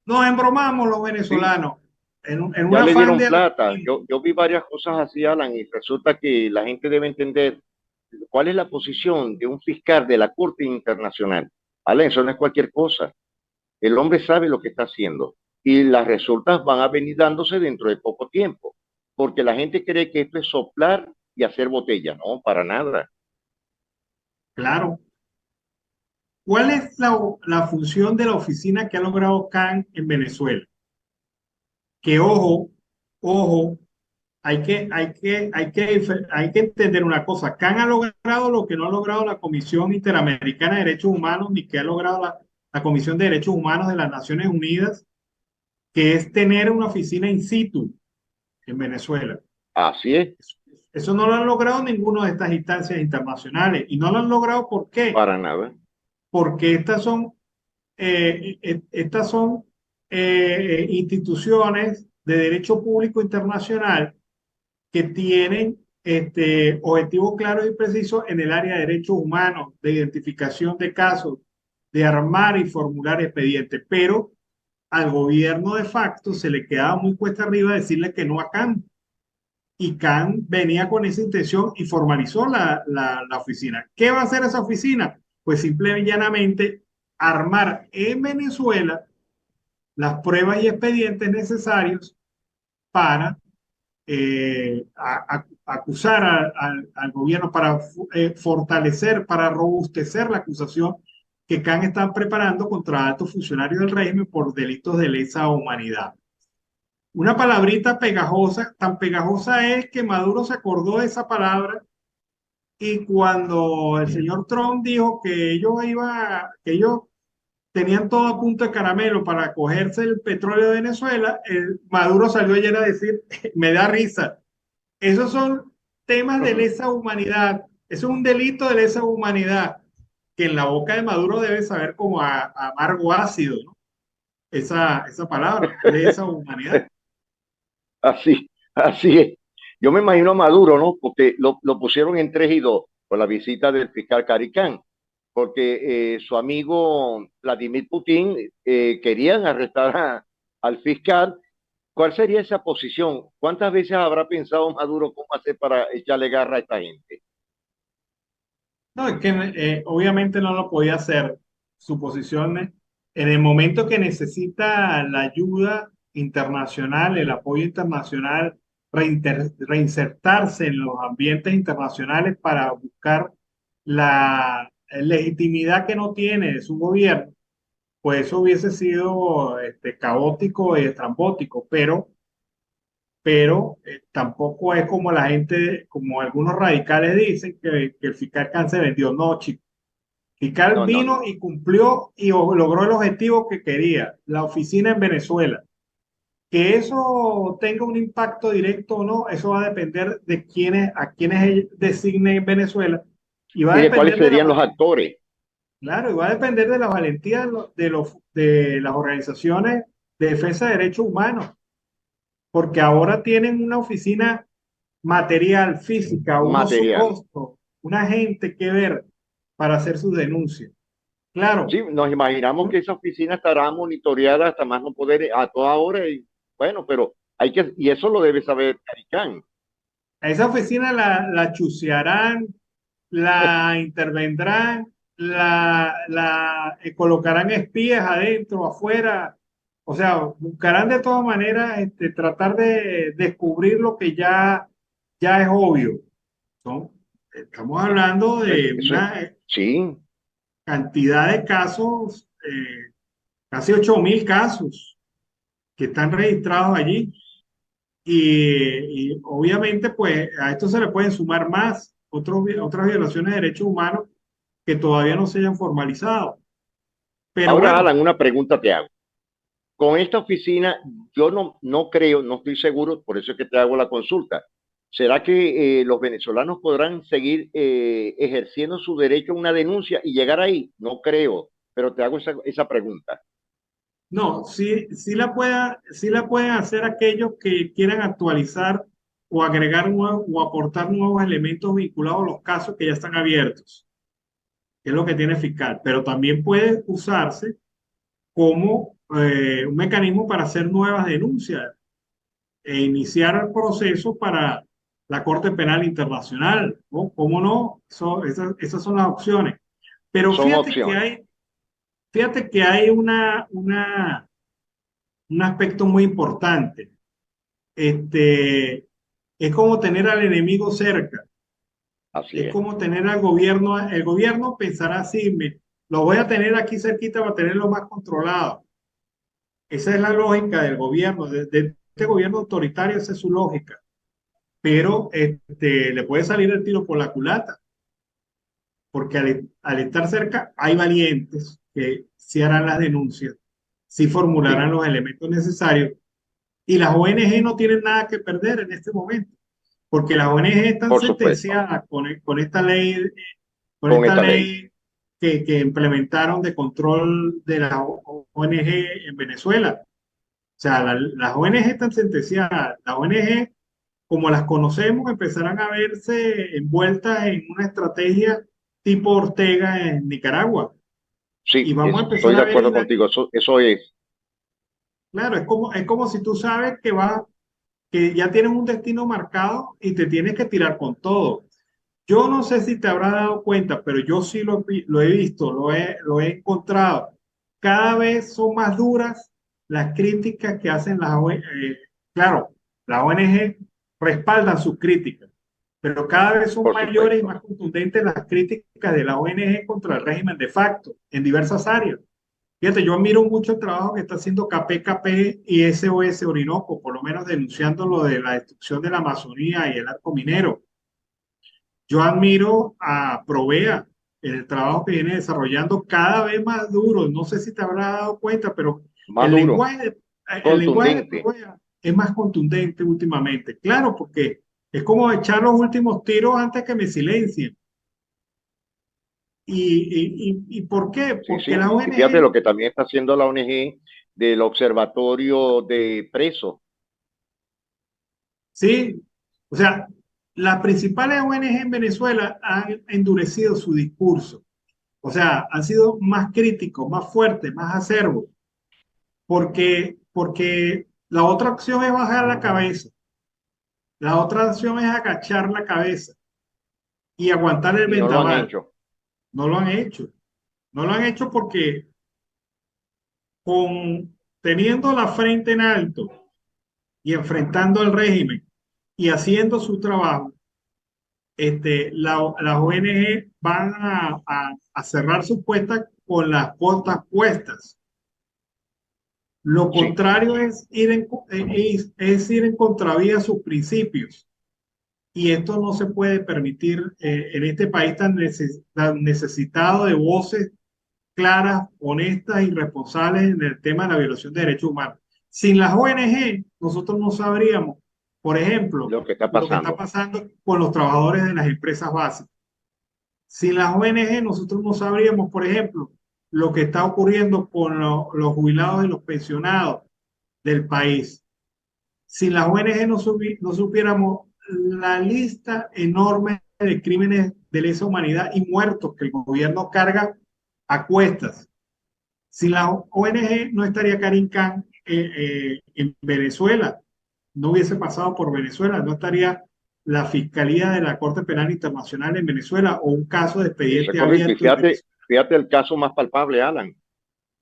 Nos embromamos los venezolanos. Sí. En Ya un le afán dieron de plata. Yo vi varias cosas así, Alan, y resulta que la gente debe entender cuál es la posición de un fiscal de la Corte Internacional. Alan, eso no es cualquier cosa. El hombre sabe lo que está haciendo y las resultas van a venir dándose dentro de poco tiempo, porque la gente cree que esto es soplar y hacer botella. No, para nada. claro. ¿Cuál es la función de la oficina que ha logrado Khan en Venezuela? Que ojo, hay que entender una cosa. Khan ha logrado lo que no ha logrado la Comisión Interamericana de Derechos Humanos, ni que ha logrado la Comisión de Derechos Humanos de las Naciones Unidas, que es tener una oficina in situ en Venezuela. Así es. Eso no lo han logrado ninguna de estas instancias internacionales. Y no lo han logrado ¿por qué? Para nada. Porque estas son instituciones de derecho público internacional que tienen objetivos claros y precisos en el área de derechos humanos, de identificación de casos, de armar y formular expedientes, pero al gobierno de facto se le quedaba muy cuesta arriba decirle que no a Khan. Y Khan venía con esa intención y formalizó la oficina. ¿Qué va a hacer esa oficina? Pues simple y llanamente armar en Venezuela las pruebas y expedientes necesarios para acusar al gobierno, para fortalecer, para robustecer la acusación que Khan está preparando contra altos funcionarios del régimen por delitos de lesa humanidad. Una palabrita pegajosa, tan pegajosa es que Maduro se acordó de esa palabra y cuando el señor Trump dijo que ellos tenían todo a punto de caramelo para cogerse el petróleo de Venezuela, Maduro salió ayer a decir, me da risa, esos son temas de lesa humanidad, eso es un delito de lesa humanidad, que en la boca de Maduro debe saber como a amargo ácido, ¿no? Esa palabra, lesa humanidad. Así es. Yo me imagino a Maduro, ¿no? Porque lo pusieron en 3-2 por la visita del fiscal Caricán, porque su amigo Vladimir Putin querían arrestar al fiscal. ¿Cuál sería esa posición? ¿Cuántas veces habrá pensado Maduro cómo hacer para echarle garra a esta gente? No, es que obviamente no lo podía hacer. Su posición en el momento que necesita la ayuda internacional, el apoyo internacional, reinsertarse en los ambientes internacionales para buscar la legitimidad que no tiene de su gobierno, pues eso hubiese sido caótico y estrambótico, pero tampoco es como la gente, como algunos radicales dicen, que el fiscal Khan se vendió. No, chicos. Fiscal No, no, vino no. y cumplió y logró el objetivo que quería, la oficina en Venezuela. Que eso tenga un impacto directo o no, eso va a depender de a quienes él designe en Venezuela y va ¿Y a de cuáles depender de serían los actores? claro, y va a depender de la valentía de las organizaciones de defensa de derechos humanos, porque ahora tienen una oficina material, física, unos Material. rostros, una gente que ver para hacer sus denuncias. Claro, Sí, nos imaginamos que esa oficina estará monitoreada hasta más no poder a toda hora y bueno, pero hay que, y eso lo debe saber Caricán. a esa oficina la chucearán, la intervendrán, colocarán espías adentro, afuera. O sea, buscarán de todas maneras tratar de descubrir lo que ya es obvio. Son- Estamos hablando de Eso, una sí, cantidad de casos, casi 8.000 casos que están registrados allí. Y obviamente, pues a esto se le pueden sumar más otras violaciones de derechos humanos que todavía no se hayan formalizado. Pero ahora, bueno, Alan, una pregunta te hago. Con esta oficina, yo no creo, no estoy seguro, por eso es que te hago la consulta. ¿Será que los venezolanos podrán seguir ejerciendo su derecho a una denuncia y llegar ahí? No creo, pero te hago esa pregunta. no, sí la pueden hacer aquellos que quieran actualizar o agregar o aportar nuevos elementos vinculados a los casos que ya están abiertos, que es lo que tiene fiscal. Pero también puede usarse como un mecanismo para hacer nuevas denuncias e iniciar el proceso para la Corte Penal Internacional, ¿no? ¿Cómo no? Esas son las opciones. Pero Son opciones. fíjate que hay un aspecto muy importante. Este, es como tener al enemigo cerca, Así es es. como tener al gobierno. El gobierno pensará así, lo voy a tener aquí cerquita para tenerlo más controlado. Esa es la lógica del gobierno, de este gobierno autoritario, esa es su lógica. Pero le puede salir el tiro por la culata, porque al estar cerca hay valientes que sí harán las denuncias, sí formularán Sí, los elementos necesarios, y las ONG no tienen nada que perder en este momento, porque las ONG están por supuesto, sentenciadas con con esta esta ley. ley que implementaron de control de las ONG en Venezuela. O sea, las ONG están sentenciadas. Las ONG, como las conocemos, empezarán a verse envueltas en una estrategia tipo Ortega en Nicaragua. Y Sí, vamos a empezar estoy de a ver acuerdo el contigo. daño. Eso es. Claro, es como si tú sabes que ya tienes un destino marcado y te tienes que tirar con todo. Yo no sé si te habrás dado cuenta, pero yo sí lo he visto, lo he encontrado. Cada vez son más duras las críticas que hacen las ONG. Claro, las ONG respaldan sus críticas, pero cada vez son Por mayores y supuesto. más contundentes las críticas de la ONG contra el régimen de facto en diversas áreas. Fíjate, yo admiro mucho el trabajo que está haciendo KPKP y SOS Orinoco, por lo menos denunciando lo de la destrucción de la Amazonía y el arco minero. Yo admiro a Provea, el trabajo que viene desarrollando cada vez más duro. No sé si te habrás dado cuenta, pero Más el duro, lenguaje de, el lenguaje de contundente. Provea es más contundente últimamente. Claro, porque es como echar los últimos tiros antes que me silencien. ¿Y por qué? Sí, Porque sí. la Y fíjate ONG, lo que también está haciendo la ONG del Observatorio de Presos. sí, o sea, las principales ONG en Venezuela han endurecido su discurso. O sea, han sido más críticos, más fuertes, más acerbos, porque la otra opción es bajar la cabeza, la otra opción es agachar la cabeza y aguantar el Y no lo han vendaval. hecho. No lo han hecho. No lo han hecho porque teniendo la frente en alto y enfrentando al régimen y haciendo su trabajo, las ONG van a cerrar sus puertas con las puertas puestas. Lo Sí, contrario es ir en contravía a sus principios. Y esto no se puede permitir en este país tan necesitado de voces claras, honestas y responsables en el tema de la violación de derechos humanos. Sin las ONG, nosotros no sabríamos, por ejemplo, lo que está lo que está pasando. pasando con los trabajadores de las empresas básicas. Sin las ONG, nosotros no sabríamos, por ejemplo, lo que está ocurriendo con los jubilados y los pensionados del país. Sin las ONG no supiéramos la lista enorme de crímenes de lesa humanidad y muertos que el gobierno carga a cuestas. Sin las ONG no estaría Karim Khan en Venezuela, no hubiese pasado por Venezuela, no estaría la Fiscalía de la Corte Penal Internacional en Venezuela o un caso de Eso es expediente correcto. Y abierto en Venezuela. fíjate el caso más palpable, Alan,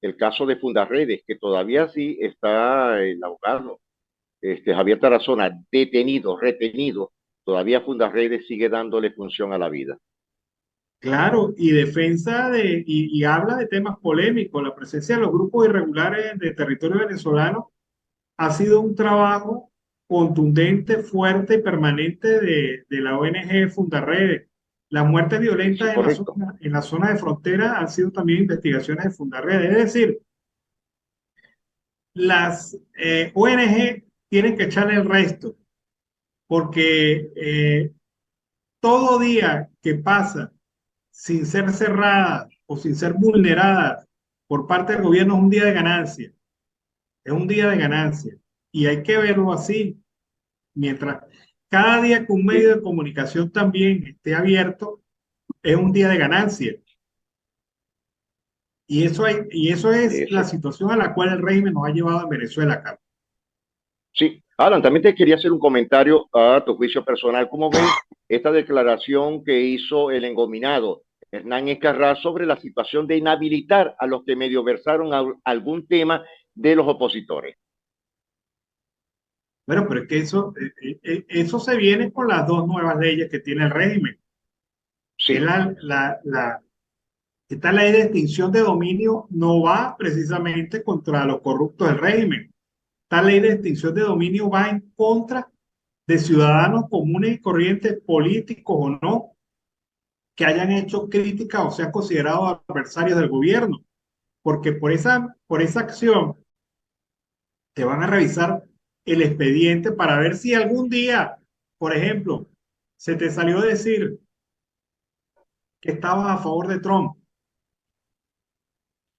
el caso de Fundarredes, que todavía sí está el abogado Javier Tarazona detenido, retenido. Todavía Fundarredes sigue dándole función a la vida. Claro, y y habla de temas polémicos. La presencia de los grupos irregulares de territorio venezolano ha sido un trabajo contundente, fuerte y permanente de la ONG Fundarredes. Las muertes Eso es violentas correcto. en la zona de frontera han sido también investigaciones de Fundarredes. Es decir, las ONG tienen que echarle el resto, porque todo día que pasa sin ser cerradas o sin ser vulneradas por parte del gobierno es un día de ganancia, es un día de ganancia. Y hay que verlo así. Mientras cada día que un Sí, medio de comunicación también esté abierto, es un día de ganancia. Y eso es la eso. situación a la cual el régimen nos ha llevado en Venezuela, Carlos. Sí, Alan, también te quería hacer un comentario a tu juicio personal. ¿Cómo ves esta declaración que hizo el engominado Hernán Escarrá sobre la situación de inhabilitar a los que medio versaron algún tema de los opositores? Bueno, pero es que eso se viene con las dos nuevas leyes que tiene el régimen, que es Sí, esta ley de extinción de dominio no va precisamente contra los corruptos del régimen. Esta ley de extinción de dominio va en contra de ciudadanos comunes y corrientes, políticos o no, que hayan hecho críticas o sean considerados adversarios del gobierno, porque por esa acción te van a revisar el expediente para ver si algún día, por ejemplo, se te salió a decir que estabas a favor de Trump.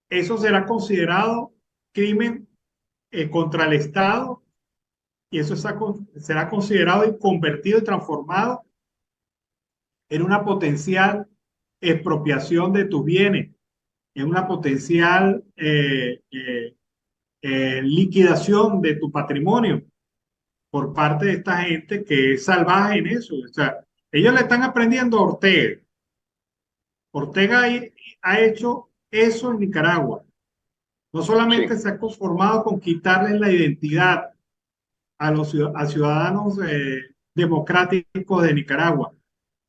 Eso será considerado crimen contra el Estado y eso será considerado y convertido y transformado en una potencial expropiación de tus bienes, en una potencial liquidación de tu patrimonio por parte de esta gente que es salvaje en eso. O sea, ellos le están aprendiendo a Ortega. Ortega ha hecho eso en Nicaragua. No solamente sí. se ha conformado con quitarles la identidad a ciudadanos democráticos de Nicaragua,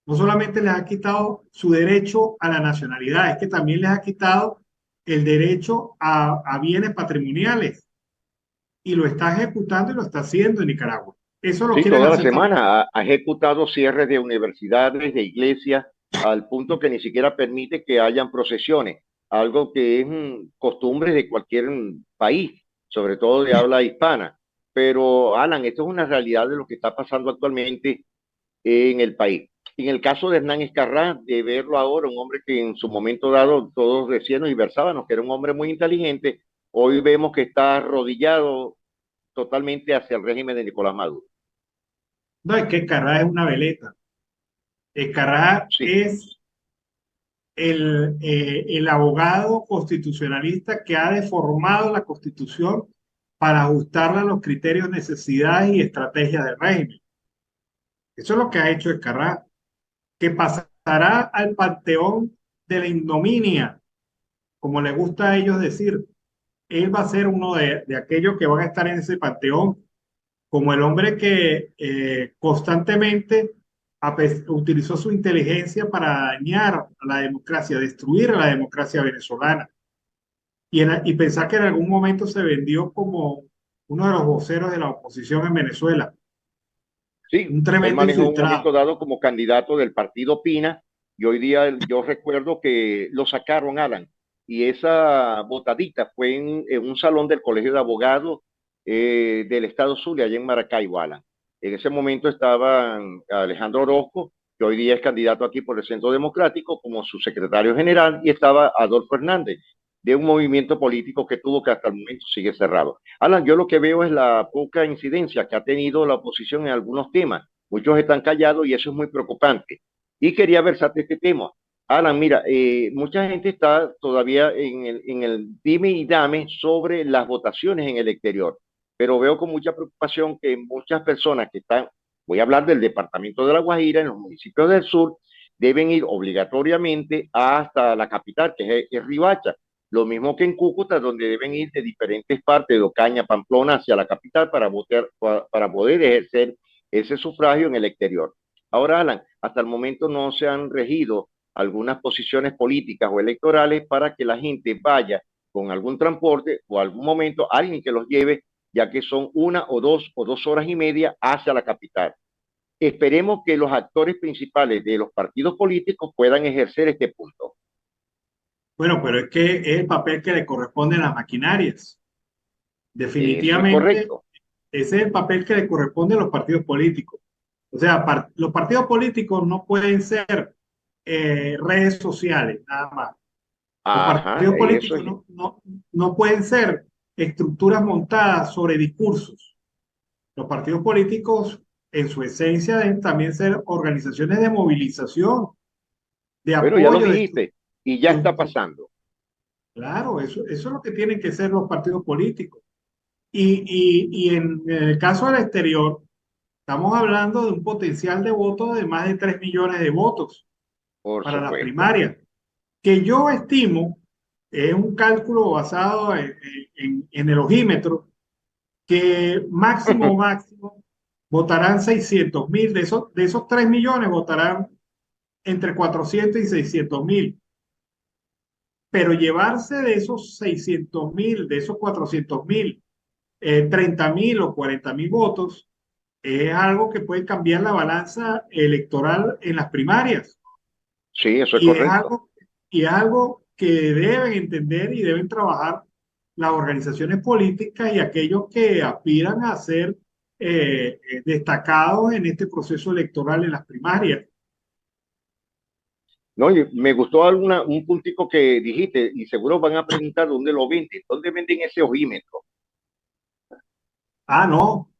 no solamente les ha quitado su derecho a la nacionalidad, es que también les ha quitado el derecho a bienes patrimoniales y lo está ejecutando y lo está haciendo en Nicaragua. Eso lo Sí, quieren toda la hacer también. semana ha ejecutado cierres de universidades, de iglesias, al punto que ni siquiera permite que hayan procesiones, algo que es costumbre de cualquier país, sobre todo de habla hispana. Pero, Alan, esto es una realidad de lo que está pasando actualmente en el país. En el caso de Hernán Escarrá, de verlo ahora, un hombre que en su momento dado todos decían y versábamos que era un hombre muy inteligente, hoy vemos que está arrodillado totalmente hacia el régimen de Nicolás Maduro. No, es que Carrá es una veleta. Carrá Sí, es el abogado constitucionalista que ha deformado la constitución para ajustarla a los criterios, necesidades y estrategias del régimen. Eso es lo que ha hecho Escarrá, que pasará al panteón de la ignominia, como les gusta a ellos decir. Él va a ser uno de aquellos que van a estar en ese panteón, como el hombre que constantemente utilizó su inteligencia para dañar a la democracia, destruir a la democracia venezolana. Y pensar que en algún momento se vendió como uno de los voceros de la oposición en Venezuela. Sí, Un él tremendo manejó un momento infiltrado. dado como candidato del partido Pina y hoy día yo recuerdo que lo sacaron, Alan, y esa botadita fue en un salón del Colegio de Abogados del Estado Zulia, allá en Maracaibo, Alan. En ese momento estaba Alejandro Orozco, que hoy día es candidato aquí por el Centro Democrático como su secretario general, y estaba Adolfo Hernández, de un movimiento político que tuvo que hasta el momento sigue cerrado. Alan, yo lo que veo es la poca incidencia que ha tenido la oposición en algunos temas. Muchos están callados y eso es muy preocupante. Y quería versarte este tema. Alan, mira, mucha gente está todavía en el dime y dame sobre las votaciones en el exterior, pero veo con mucha preocupación que muchas personas que están, voy a hablar del departamento de La Guajira, en los municipios del sur, deben ir obligatoriamente hasta la capital, que es Riohacha. Lo mismo que en Cúcuta, donde deben ir de diferentes partes de Ocaña, Pamplona, hacia la capital para poder ejercer ese sufragio en el exterior. Ahora, Alan, hasta el momento no se han regido algunas posiciones políticas o electorales para que la gente vaya con algún transporte o algún momento alguien que los lleve, ya que son 1 o 2 horas y media hacia la capital. Esperemos que los actores principales de los partidos políticos puedan ejercer este punto. Bueno, pero es que es el papel que le corresponde a las maquinarias. Eso es Definitivamente, correcto. ese es el papel que le corresponde a los partidos políticos. O sea, los partidos políticos no pueden ser redes sociales, nada más. Los Ajá, partidos eso políticos es. no pueden ser estructuras montadas sobre discursos. Los partidos políticos, en su esencia, deben también ser organizaciones de movilización, de Bueno, ya lo apoyo, dijiste, y ya está de- pasando. claro, eso es lo que tienen que ser los partidos políticos. Y en el caso del exterior, estamos hablando de un potencial de votos de más de 3 millones de votos Por para las supuesto. primarias, que yo estimo, es un cálculo basado en el ojímetro, que máximo votarán 600.000, de esos 3 millones votarán entre 400 y 600.000, pero llevarse de esos 600.000, de esos 400.000, 30.000 o 40.000 votos, es algo que puede cambiar la balanza electoral en las primarias. Sí, eso es Y es correcto. algo, y es algo que deben entender y deben trabajar las organizaciones políticas y aquellos que aspiran a ser destacados en este proceso electoral en las primarias. No, y me gustó un puntico que dijiste, y seguro van a preguntar dónde venden ese ojímetro. Ah, no,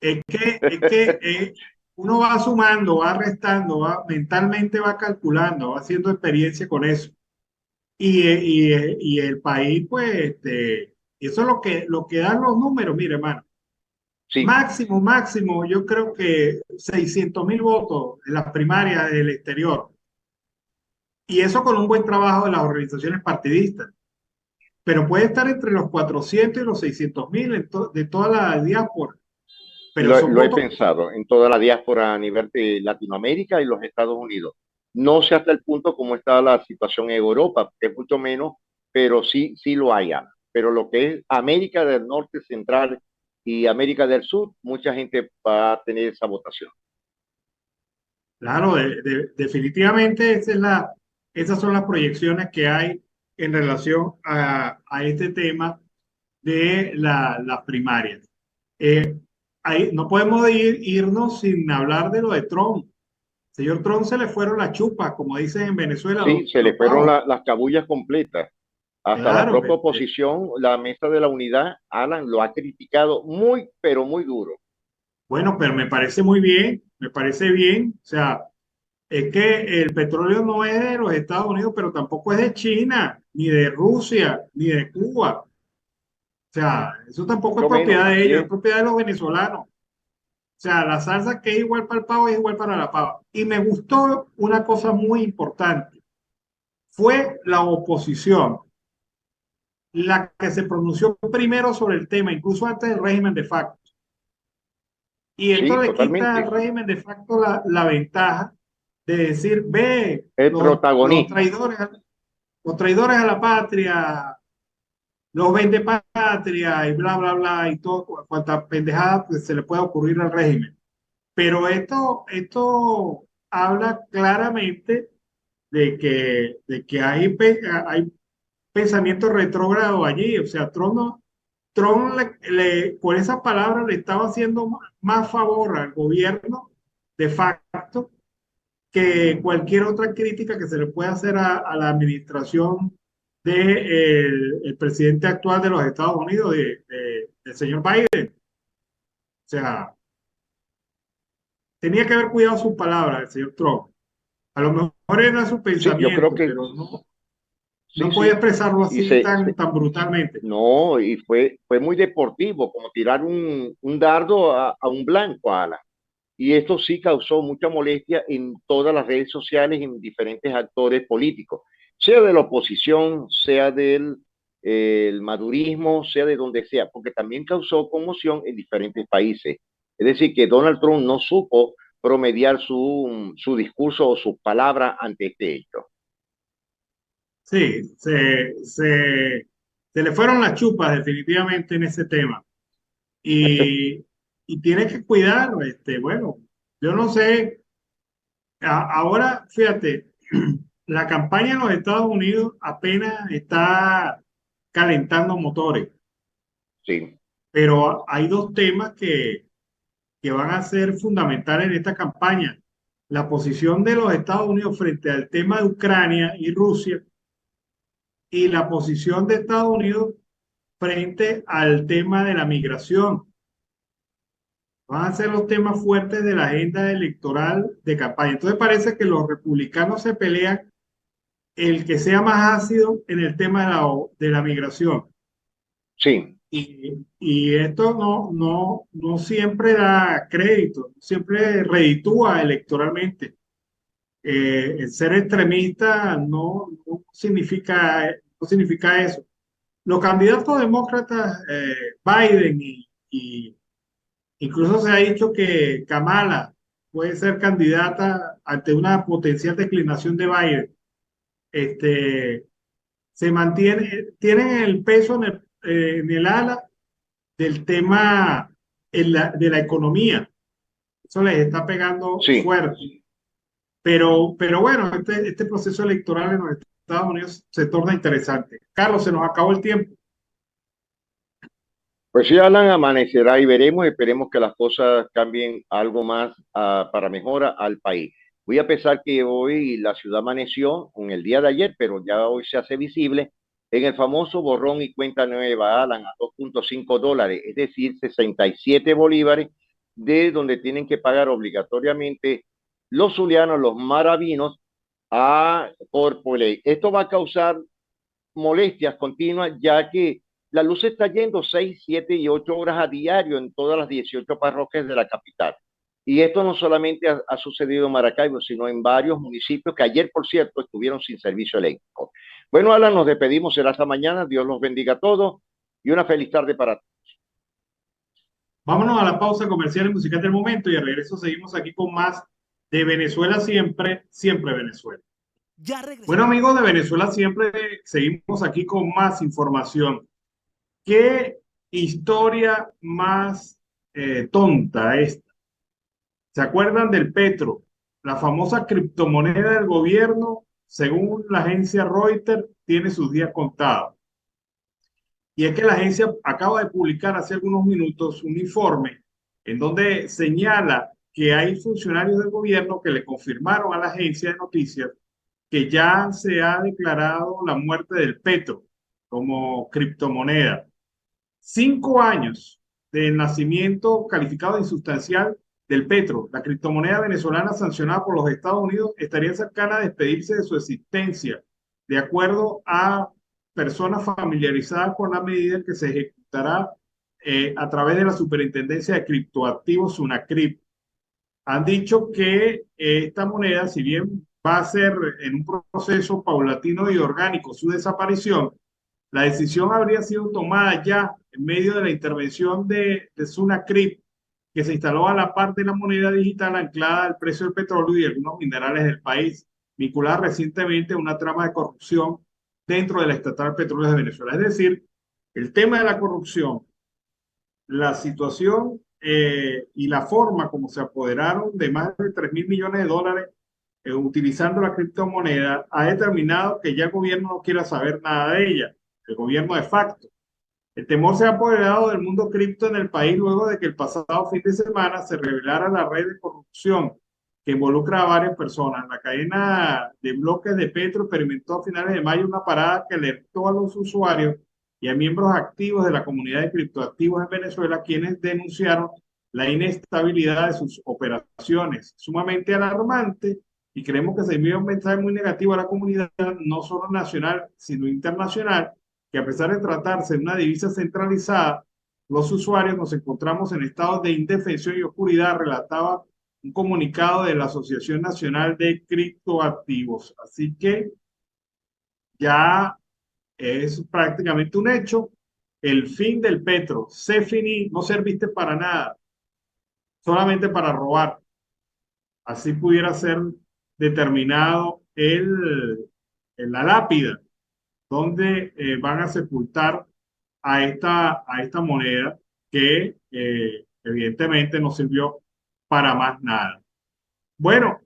es que uno va sumando, va restando, mentalmente va calculando, va haciendo experiencia con eso. Y el país, pues, eso es lo que dan los números, mire, hermano. Sí, Máximo, yo creo que 600.000 votos en las primarias del exterior. Y eso con un buen trabajo de las organizaciones partidistas. Pero puede estar entre los 400 y los 600.000 de toda la diáspora. Pero son lo he votos. pensado en toda la diáspora a nivel de Latinoamérica y los Estados Unidos. No sé hasta el punto cómo está la situación en Europa, que es mucho menos, pero sí lo hay. Ana. Pero lo que es América del Norte, Central y América del Sur, mucha gente va a tener esa votación. Claro, definitivamente esas son las proyecciones que hay en relación a este tema de las primarias. Eh, no podemos irnos sin hablar de lo de Trump. Señor Trump se le fueron las chupas, como dicen en Venezuela, Sí, se le los fueron pavos. las cabullas completas. Hasta la Claro, propia oposición, la mesa de la unidad, Alan, lo ha criticado muy, pero muy duro. bueno, pero me parece muy bien, me parece bien. O sea, es que el petróleo no es de los Estados Unidos, pero tampoco es de China, ni de Rusia, ni de Cuba. O sea, eso tampoco es Mucho menos, propiedad de así ellos, es es. propiedad de los venezolanos. O sea, la salsa que es igual para el pavo es igual para la pava. Y me gustó una cosa muy importante. fue la oposición la que se pronunció primero sobre el tema, incluso antes del régimen de facto. Y esto Sí, le quita al totalmente. régimen de facto la ventaja de decir, ve, El protagonismo. los traidores a la patria, los vendepatria y bla, bla, bla, y todo, cuanta pendejada pues, se le pueda ocurrir al régimen. Pero esto habla claramente de que hay pensamiento retrógrado allí. O sea, Trump con esa palabra le estaba haciendo más favor al gobierno de facto que cualquier otra crítica que se le pueda hacer a la administración del presidente actual de los Estados Unidos, del señor Biden. O sea, tenía que haber cuidado sus palabras, el señor Trump. A lo mejor era su Sí, yo creo pensamiento, que pero no, sí, no podía sí. expresarlo Y así tan brutalmente. no, y fue muy deportivo, como tirar un dardo a un blanco, Alan. Y esto sí causó mucha molestia en todas las redes sociales, en diferentes actores políticos, sea de la oposición, sea del el madurismo, sea de donde sea, porque también causó conmoción en diferentes países. Es decir, que Donald Trump no supo promediar su discurso o sus palabras ante este hecho. Sí, se le fueron las chupas definitivamente en ese tema. Y, y tiene que cuidar, bueno, yo no sé, ahora fíjate, la campaña en los Estados Unidos apenas está calentando motores, Sí, pero hay dos temas que van a ser fundamentales en esta campaña. La posición de los Estados Unidos frente al tema de Ucrania y Rusia y la posición de Estados Unidos frente al tema de la migración. Van a ser los temas fuertes de la agenda electoral de campaña. Entonces parece que los republicanos se pelean el que sea más ácido en el tema de la migración. sí, Y esto no siempre da crédito, no siempre reditúa electoralmente. El ser extremista no significa eso. Los candidatos demócratas, Biden y incluso se ha dicho que Kamala puede ser candidata ante una potencial declinación de Biden. Este, tienen el peso en el ala del tema de la economía. Eso les está pegando sí. fuerte. Pero bueno, este proceso electoral en los Estados Unidos se torna interesante. Carlos, se nos acabó el tiempo. Pues sí, Alan, amanecerá y veremos, esperemos que las cosas cambien algo más para mejora al país. Voy a pensar que hoy la ciudad amaneció con el día de ayer, pero ya hoy se hace visible en el famoso borrón y cuenta nueva, Alan, a $2.5, es decir, 67 bolívares, de donde tienen que pagar obligatoriamente los zulianos, los maravinos, por ley. Esto va a causar molestias continuas, ya que la luz está yendo 6, 7 y 8 horas a diario en todas las 18 parroquias de la capital. Y esto no solamente ha sucedido en Maracaibo, sino en varios municipios que ayer, por cierto, estuvieron sin servicio eléctrico. Bueno, Alan, nos despedimos, será hasta mañana. Dios los bendiga a todos y una feliz tarde para todos. Vámonos a la pausa comercial y musical del momento y al regreso seguimos aquí con más de Venezuela siempre, siempre Venezuela. Bueno, amigos de Venezuela siempre, seguimos aquí con más información. ¿Qué historia más tonta esta? ¿Se acuerdan del Petro? La famosa criptomoneda del gobierno, según la agencia Reuters, tiene sus días contados. Y es que la agencia acaba de publicar hace algunos minutos un informe en donde señala que hay funcionarios del gobierno que le confirmaron a la agencia de noticias que ya se ha declarado la muerte del Petro como criptomoneda. 5 años de nacimiento calificado de insustancial del Petro, la criptomoneda venezolana sancionada por los Estados Unidos, estaría cercana a despedirse de su existencia, de acuerdo a personas familiarizadas con la medida que se ejecutará a través de la Superintendencia de Criptoactivos, SUNACRIP. Han dicho que esta moneda, si bien va a ser en un proceso paulatino y orgánico su desaparición, la decisión habría sido tomada ya en medio de la intervención de Sunacrip, que se instaló a la par de la moneda digital anclada al precio del petróleo y algunos minerales del país, vinculada recientemente a una trama de corrupción dentro de la estatal Petróleos de Venezuela. Es decir, el tema de la corrupción, la situación y la forma como se apoderaron de más de 3.000 millones de dólares utilizando la criptomoneda ha determinado que ya el gobierno no quiera saber nada de ella, el gobierno de facto. El temor se ha apoderado del mundo cripto en el país luego de que el pasado fin de semana se revelara la red de corrupción que involucra a varias personas. La cadena de bloques de Petro experimentó a finales de mayo una parada que alertó a los usuarios y a miembros activos de la comunidad de criptoactivos en Venezuela, quienes denunciaron la inestabilidad de sus operaciones. Sumamente alarmante, y creemos que se envía un mensaje muy negativo a la comunidad, no solo nacional, sino internacional, que a pesar de tratarse de una divisa centralizada, los usuarios nos encontramos en estado de indefensión y oscuridad, relataba un comunicado de la Asociación Nacional de Criptoactivos. Así que ya es prácticamente un hecho. El fin del petro, se finí, no serviste para nada, solamente para robar. Así pudiera ser determinado la lápida donde van a sepultar a esta moneda que evidentemente no sirvió para más nada. Bueno,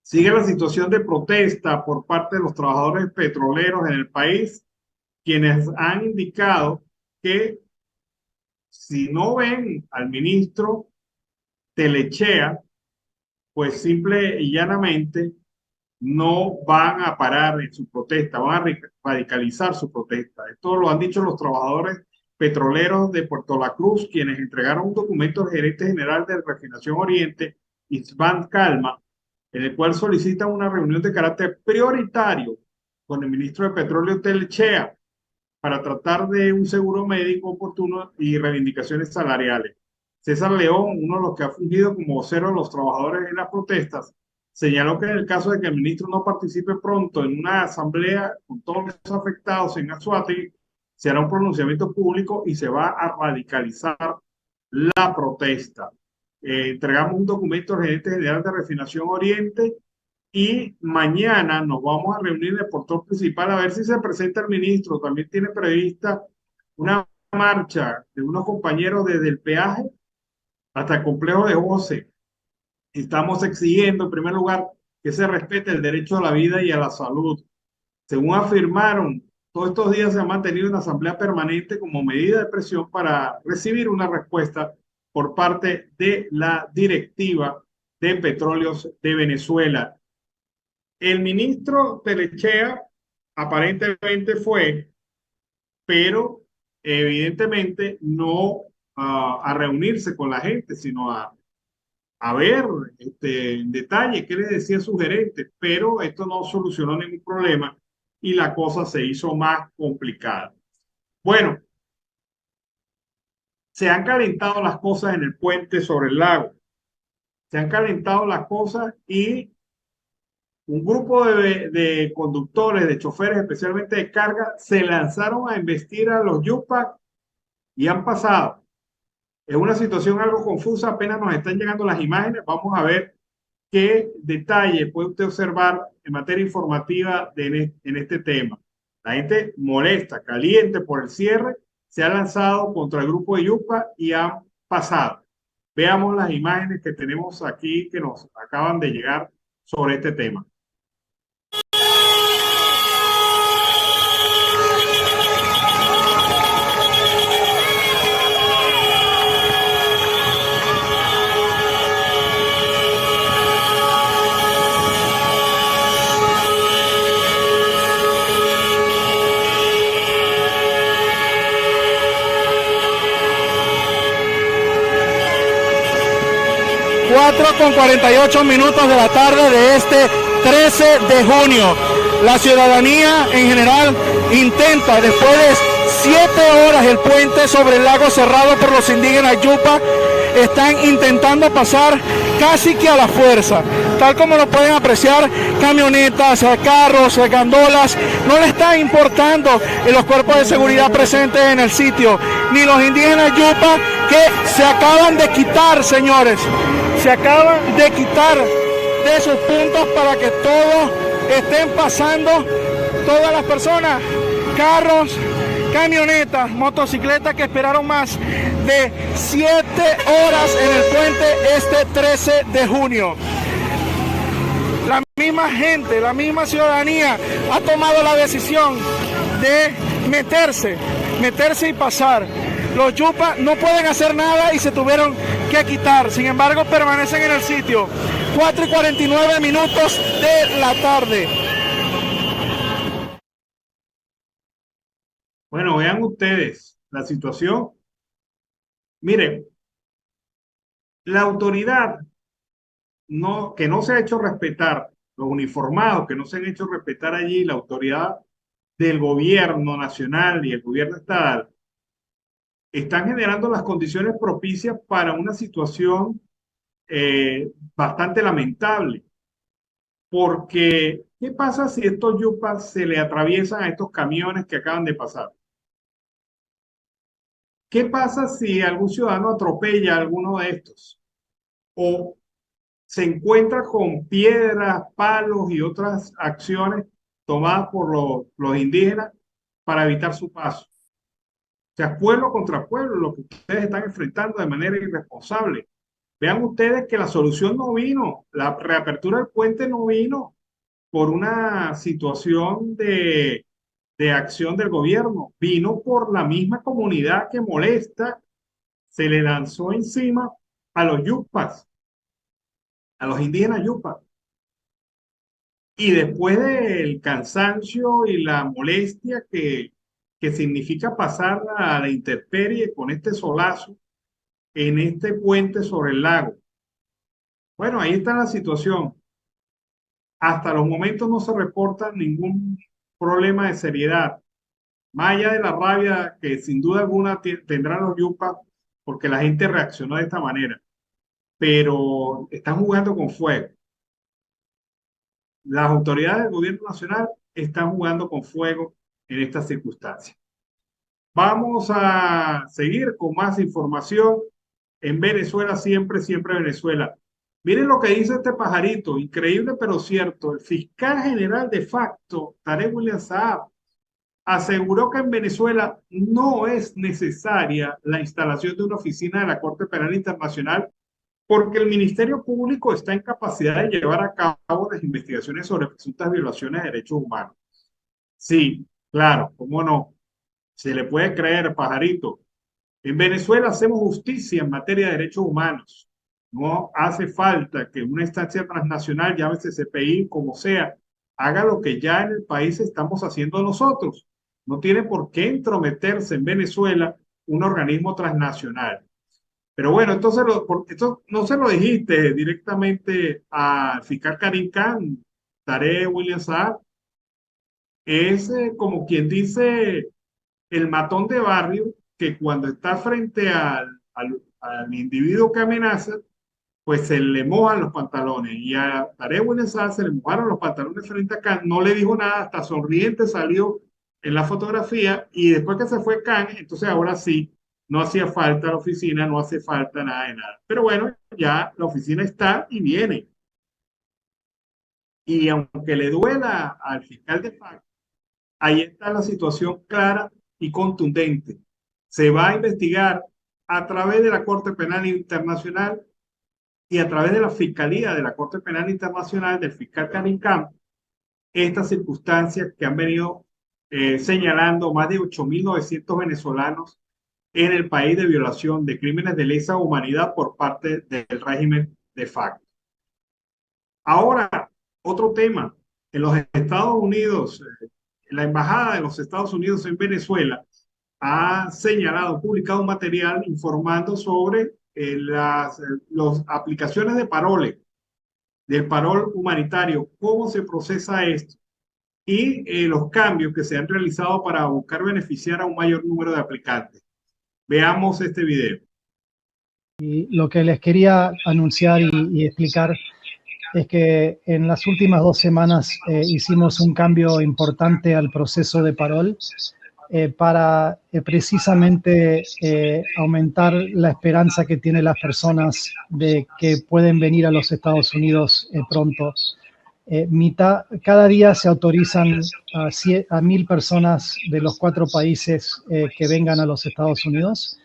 sigue la situación de protesta por parte de los trabajadores petroleros en el país, quienes han indicado que si no ven al ministro Telechea, pues simple y llanamente no van a parar en su protesta, van a radicalizar su protesta. Esto lo han dicho los trabajadores petroleros de Puerto La Cruz, quienes entregaron un documento al gerente general de Refinación Oriente, Isván Calma, en el cual solicitan una reunión de carácter prioritario con el ministro de Petróleo Telechea para tratar de un seguro médico oportuno y reivindicaciones salariales. César León, uno de los que ha fungido como vocero de los trabajadores en las protestas, señaló que en el caso de que el ministro no participe pronto en una asamblea con todos los afectados en Anzoátegui, se hará un pronunciamiento público y se va a radicalizar la protesta. Entregamos un documento al gerente general de Refinación Oriente y mañana nos vamos a reunir en el portón principal a ver si se presenta el ministro. También tiene prevista una marcha de unos compañeros desde el peaje hasta el complejo de José. Estamos exigiendo, en primer lugar, que se respete el derecho a la vida y a la salud. Según afirmaron, todos estos días se ha mantenido una asamblea permanente como medida de presión para recibir una respuesta por parte de la directiva de Petróleos de Venezuela. El ministro Telechea aparentemente fue, pero evidentemente no a reunirse con la gente, sino a ver en detalle qué le decía su gerente, pero esto no solucionó ningún problema y la cosa se hizo más complicada. Bueno, se han calentado las cosas en el puente sobre el lago. Se han calentado las cosas y un grupo de conductores, de choferes, especialmente de carga, se lanzaron a embestir a los Yupac y han pasado. Es una situación algo confusa, apenas nos están llegando las imágenes. Vamos a ver qué detalle puede usted observar en materia informativa en este tema. La gente molesta, caliente por el cierre, se ha lanzado contra el grupo de Yupac y han pasado. Veamos las imágenes que tenemos aquí que nos acaban de llegar sobre este tema. 4:48 de la tarde de este 13 de junio. La ciudadanía en general intenta, después de 7 horas, el puente sobre el lago cerrado por los indígenas Yupac, están intentando pasar casi que a la fuerza. Tal como lo pueden apreciar, camionetas, carros, gandolas, no le está importando los cuerpos de seguridad presentes en el sitio, ni los indígenas yupa que se acaban de quitar, señores, se acaban de quitar de sus puntos para que todos estén pasando, todas las personas, carros, camionetas, motocicletas que esperaron más de 7 horas en el puente este 13 de junio. La misma gente, la misma ciudadanía ha tomado la decisión de meterse y pasar. Los yupas no pueden hacer nada y se tuvieron que quitar. Sin embargo, permanecen en el sitio. 4:49 de la tarde. Bueno, vean ustedes la situación. Miren, la autoridad que no se ha hecho respetar, los uniformados que no se han hecho respetar allí, la autoridad del gobierno nacional y el gobierno estatal, están generando las condiciones propicias para una situación bastante lamentable. Porque, ¿qué pasa si estos yupas se le atraviesan a estos camiones que acaban de pasar? ¿Qué pasa si algún ciudadano atropella a alguno de estos? O se encuentra con piedras, palos y otras acciones tomadas por los indígenas para evitar su paso. O sea, pueblo contra pueblo, lo que ustedes están enfrentando de manera irresponsable. Vean ustedes que la solución no vino, la reapertura del puente no vino por una situación de acción del gobierno, vino por la misma comunidad que molesta, se le lanzó encima a los yupas, a los indígenas yupas. Y después del cansancio y la molestia que significa pasar a la intemperie con este solazo en este puente sobre el lago. Bueno, ahí está la situación. Hasta los momentos no se reporta ningún problema de seriedad. Más allá de la rabia que sin duda alguna tendrán los yupas porque la gente reaccionó de esta manera. Pero están jugando con fuego. Las autoridades del gobierno nacional están jugando con fuego en estas circunstancias. Vamos a seguir con más información en Venezuela, siempre Venezuela. Miren lo que dice este pajarito, increíble pero cierto. El fiscal general de facto, Tarek William Saab, aseguró que en Venezuela no es necesaria la instalación de una oficina de la Corte Penal Internacional porque el Ministerio Público está en capacidad de llevar a cabo las investigaciones sobre presuntas violaciones de derechos humanos. Sí, claro, cómo no. Se le puede creer, pajarito. En Venezuela hacemos justicia en materia de derechos humanos. No hace falta que una instancia transnacional, llámese CPI, como sea, haga lo que ya en el país estamos haciendo nosotros. No tiene por qué entrometerse en Venezuela un organismo transnacional. Pero bueno, entonces esto no se lo dijiste directamente al fiscal Karim Khan, Tarek William Saab. Es como quien dice el matón de barrio que cuando está frente al individuo que amenaza, pues se le mojan los pantalones. Y a Tarek William Saab se le mojaron los pantalones frente a Khan, no le dijo nada, hasta sonriente salió en la fotografía, y después que se fue Khan, entonces ahora sí, no hacía falta la oficina, no hace falta nada de nada. Pero bueno, ya la oficina está y viene. Y aunque le duela al fiscal de facto, ahí está la situación clara y contundente. Se va a investigar a través de la Corte Penal Internacional y a través de la Fiscalía de la Corte Penal Internacional del fiscal Karim Khan estas circunstancias que han venido señalando más de 8.900 venezolanos en el país de violación de crímenes de lesa humanidad por parte del régimen de facto. Ahora, otro tema. En los Estados Unidos, la Embajada de los Estados Unidos en Venezuela ha señalado, publicado un material informando sobre las aplicaciones de paroles, del parol humanitario, cómo se procesa esto y los cambios que se han realizado para buscar beneficiar a un mayor número de aplicantes. Veamos este video. Y lo que les quería anunciar y explicar es que en las últimas 2 semanas hicimos un cambio importante al proceso de parol para precisamente aumentar la esperanza que tienen las personas de que pueden venir a los Estados Unidos pronto. Cada día se autorizan a 1.000 personas de los 4 países que vengan a los Estados Unidos.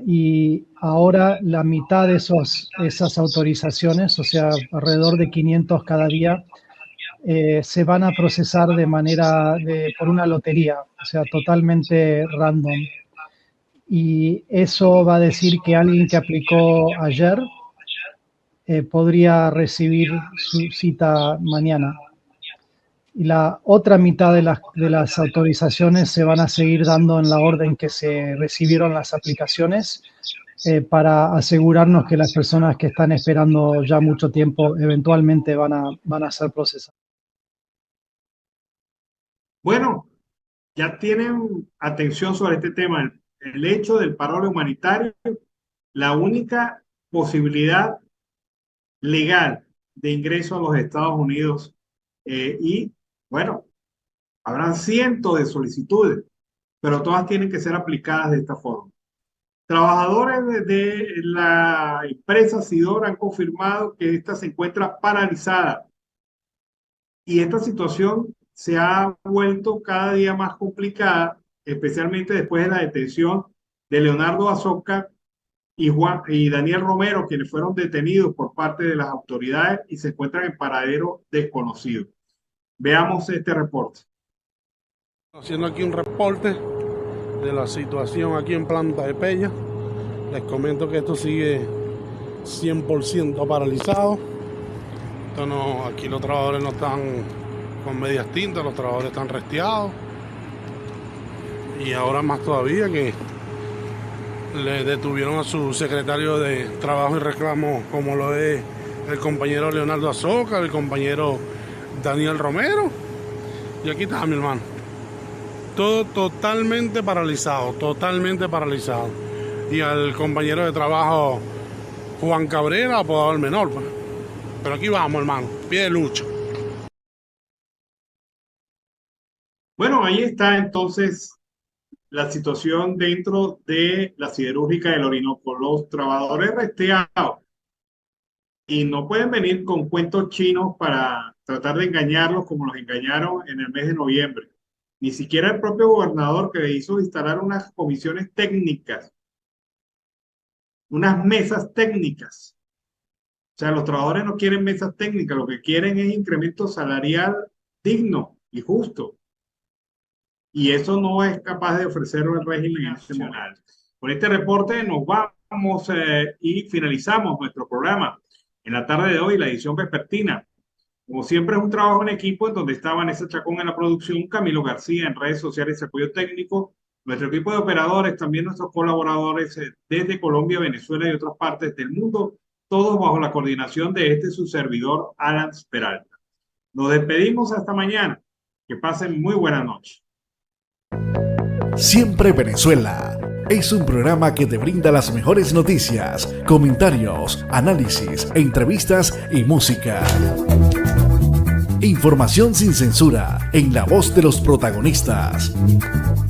Y ahora la mitad de esas autorizaciones, o sea, alrededor de 500 cada día, se van a procesar por una lotería, o sea, totalmente random. Y eso va a decir que alguien que aplicó ayer podría recibir su cita mañana. Y la otra mitad de las autorizaciones se van a seguir dando en la orden que se recibieron las aplicaciones para asegurarnos que las personas que están esperando ya mucho tiempo eventualmente van a ser procesadas. Bueno, ya tienen atención sobre este tema. El hecho del paro humanitario, la única posibilidad legal de ingreso a los Estados Unidos y bueno, habrán cientos de solicitudes, pero todas tienen que ser aplicadas de esta forma. Trabajadores de la empresa Sidor han confirmado que esta se encuentra paralizada y esta situación se ha vuelto cada día más complicada, especialmente después de la detención de Leonardo Azoka y Daniel Romero, quienes fueron detenidos por parte de las autoridades y se encuentran en paradero desconocido. Veamos este reporte. Haciendo aquí un reporte de la situación aquí en Planta de Peña. Les comento que esto sigue 100% paralizado. Aquí los trabajadores no están con medias tintas, los trabajadores están resteados. Y ahora más todavía que le detuvieron a su secretario de Trabajo y Reclamo, como lo es el compañero Leonardo Azoka, el compañero Daniel Romero, y aquí está mi hermano. Todo totalmente paralizado. Y al compañero de trabajo Juan Cabrera, apodado el menor, pues. Pero aquí vamos, hermano, pie de lucha. Bueno, ahí está entonces la situación dentro de la siderúrgica del Orinoco. Los trabajadores resteados y no pueden venir con cuentos chinos para tratar de engañarlos como los engañaron en el mes de noviembre. Ni siquiera el propio gobernador, que hizo instalar unas comisiones técnicas, unas mesas técnicas. O sea, los trabajadores no quieren mesas técnicas, lo que quieren es incremento salarial digno y justo. Y eso no es capaz de ofrecerlo el régimen nacional. Con este reporte nos vamos y finalizamos nuestro programa. En la tarde de hoy, la edición vespertina. Como siempre, es un trabajo en equipo en donde está Vanessa Chacón en la producción, Camilo García en redes sociales y apoyo técnico, nuestro equipo de operadores, también nuestros colaboradores desde Colombia, Venezuela y otras partes del mundo, todos bajo la coordinación de su servidor, Alan Peralta. Nos despedimos hasta mañana. Que pasen muy buena noche. Siempre Venezuela es un programa que te brinda las mejores noticias, comentarios, análisis, entrevistas y música. Información sin censura en la voz de los protagonistas.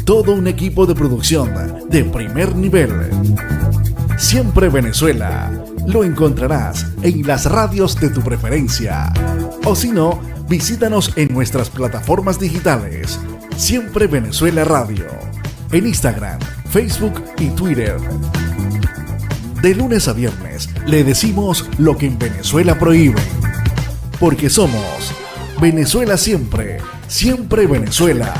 Todo un equipo de producción de primer nivel. Siempre Venezuela. Lo encontrarás en las radios de tu preferencia. O si no, visítanos en nuestras plataformas digitales. Siempre Venezuela Radio. En Instagram, Facebook y Twitter. De lunes a viernes le decimos lo que en Venezuela prohíben. Porque somos Venezuela siempre, siempre Venezuela.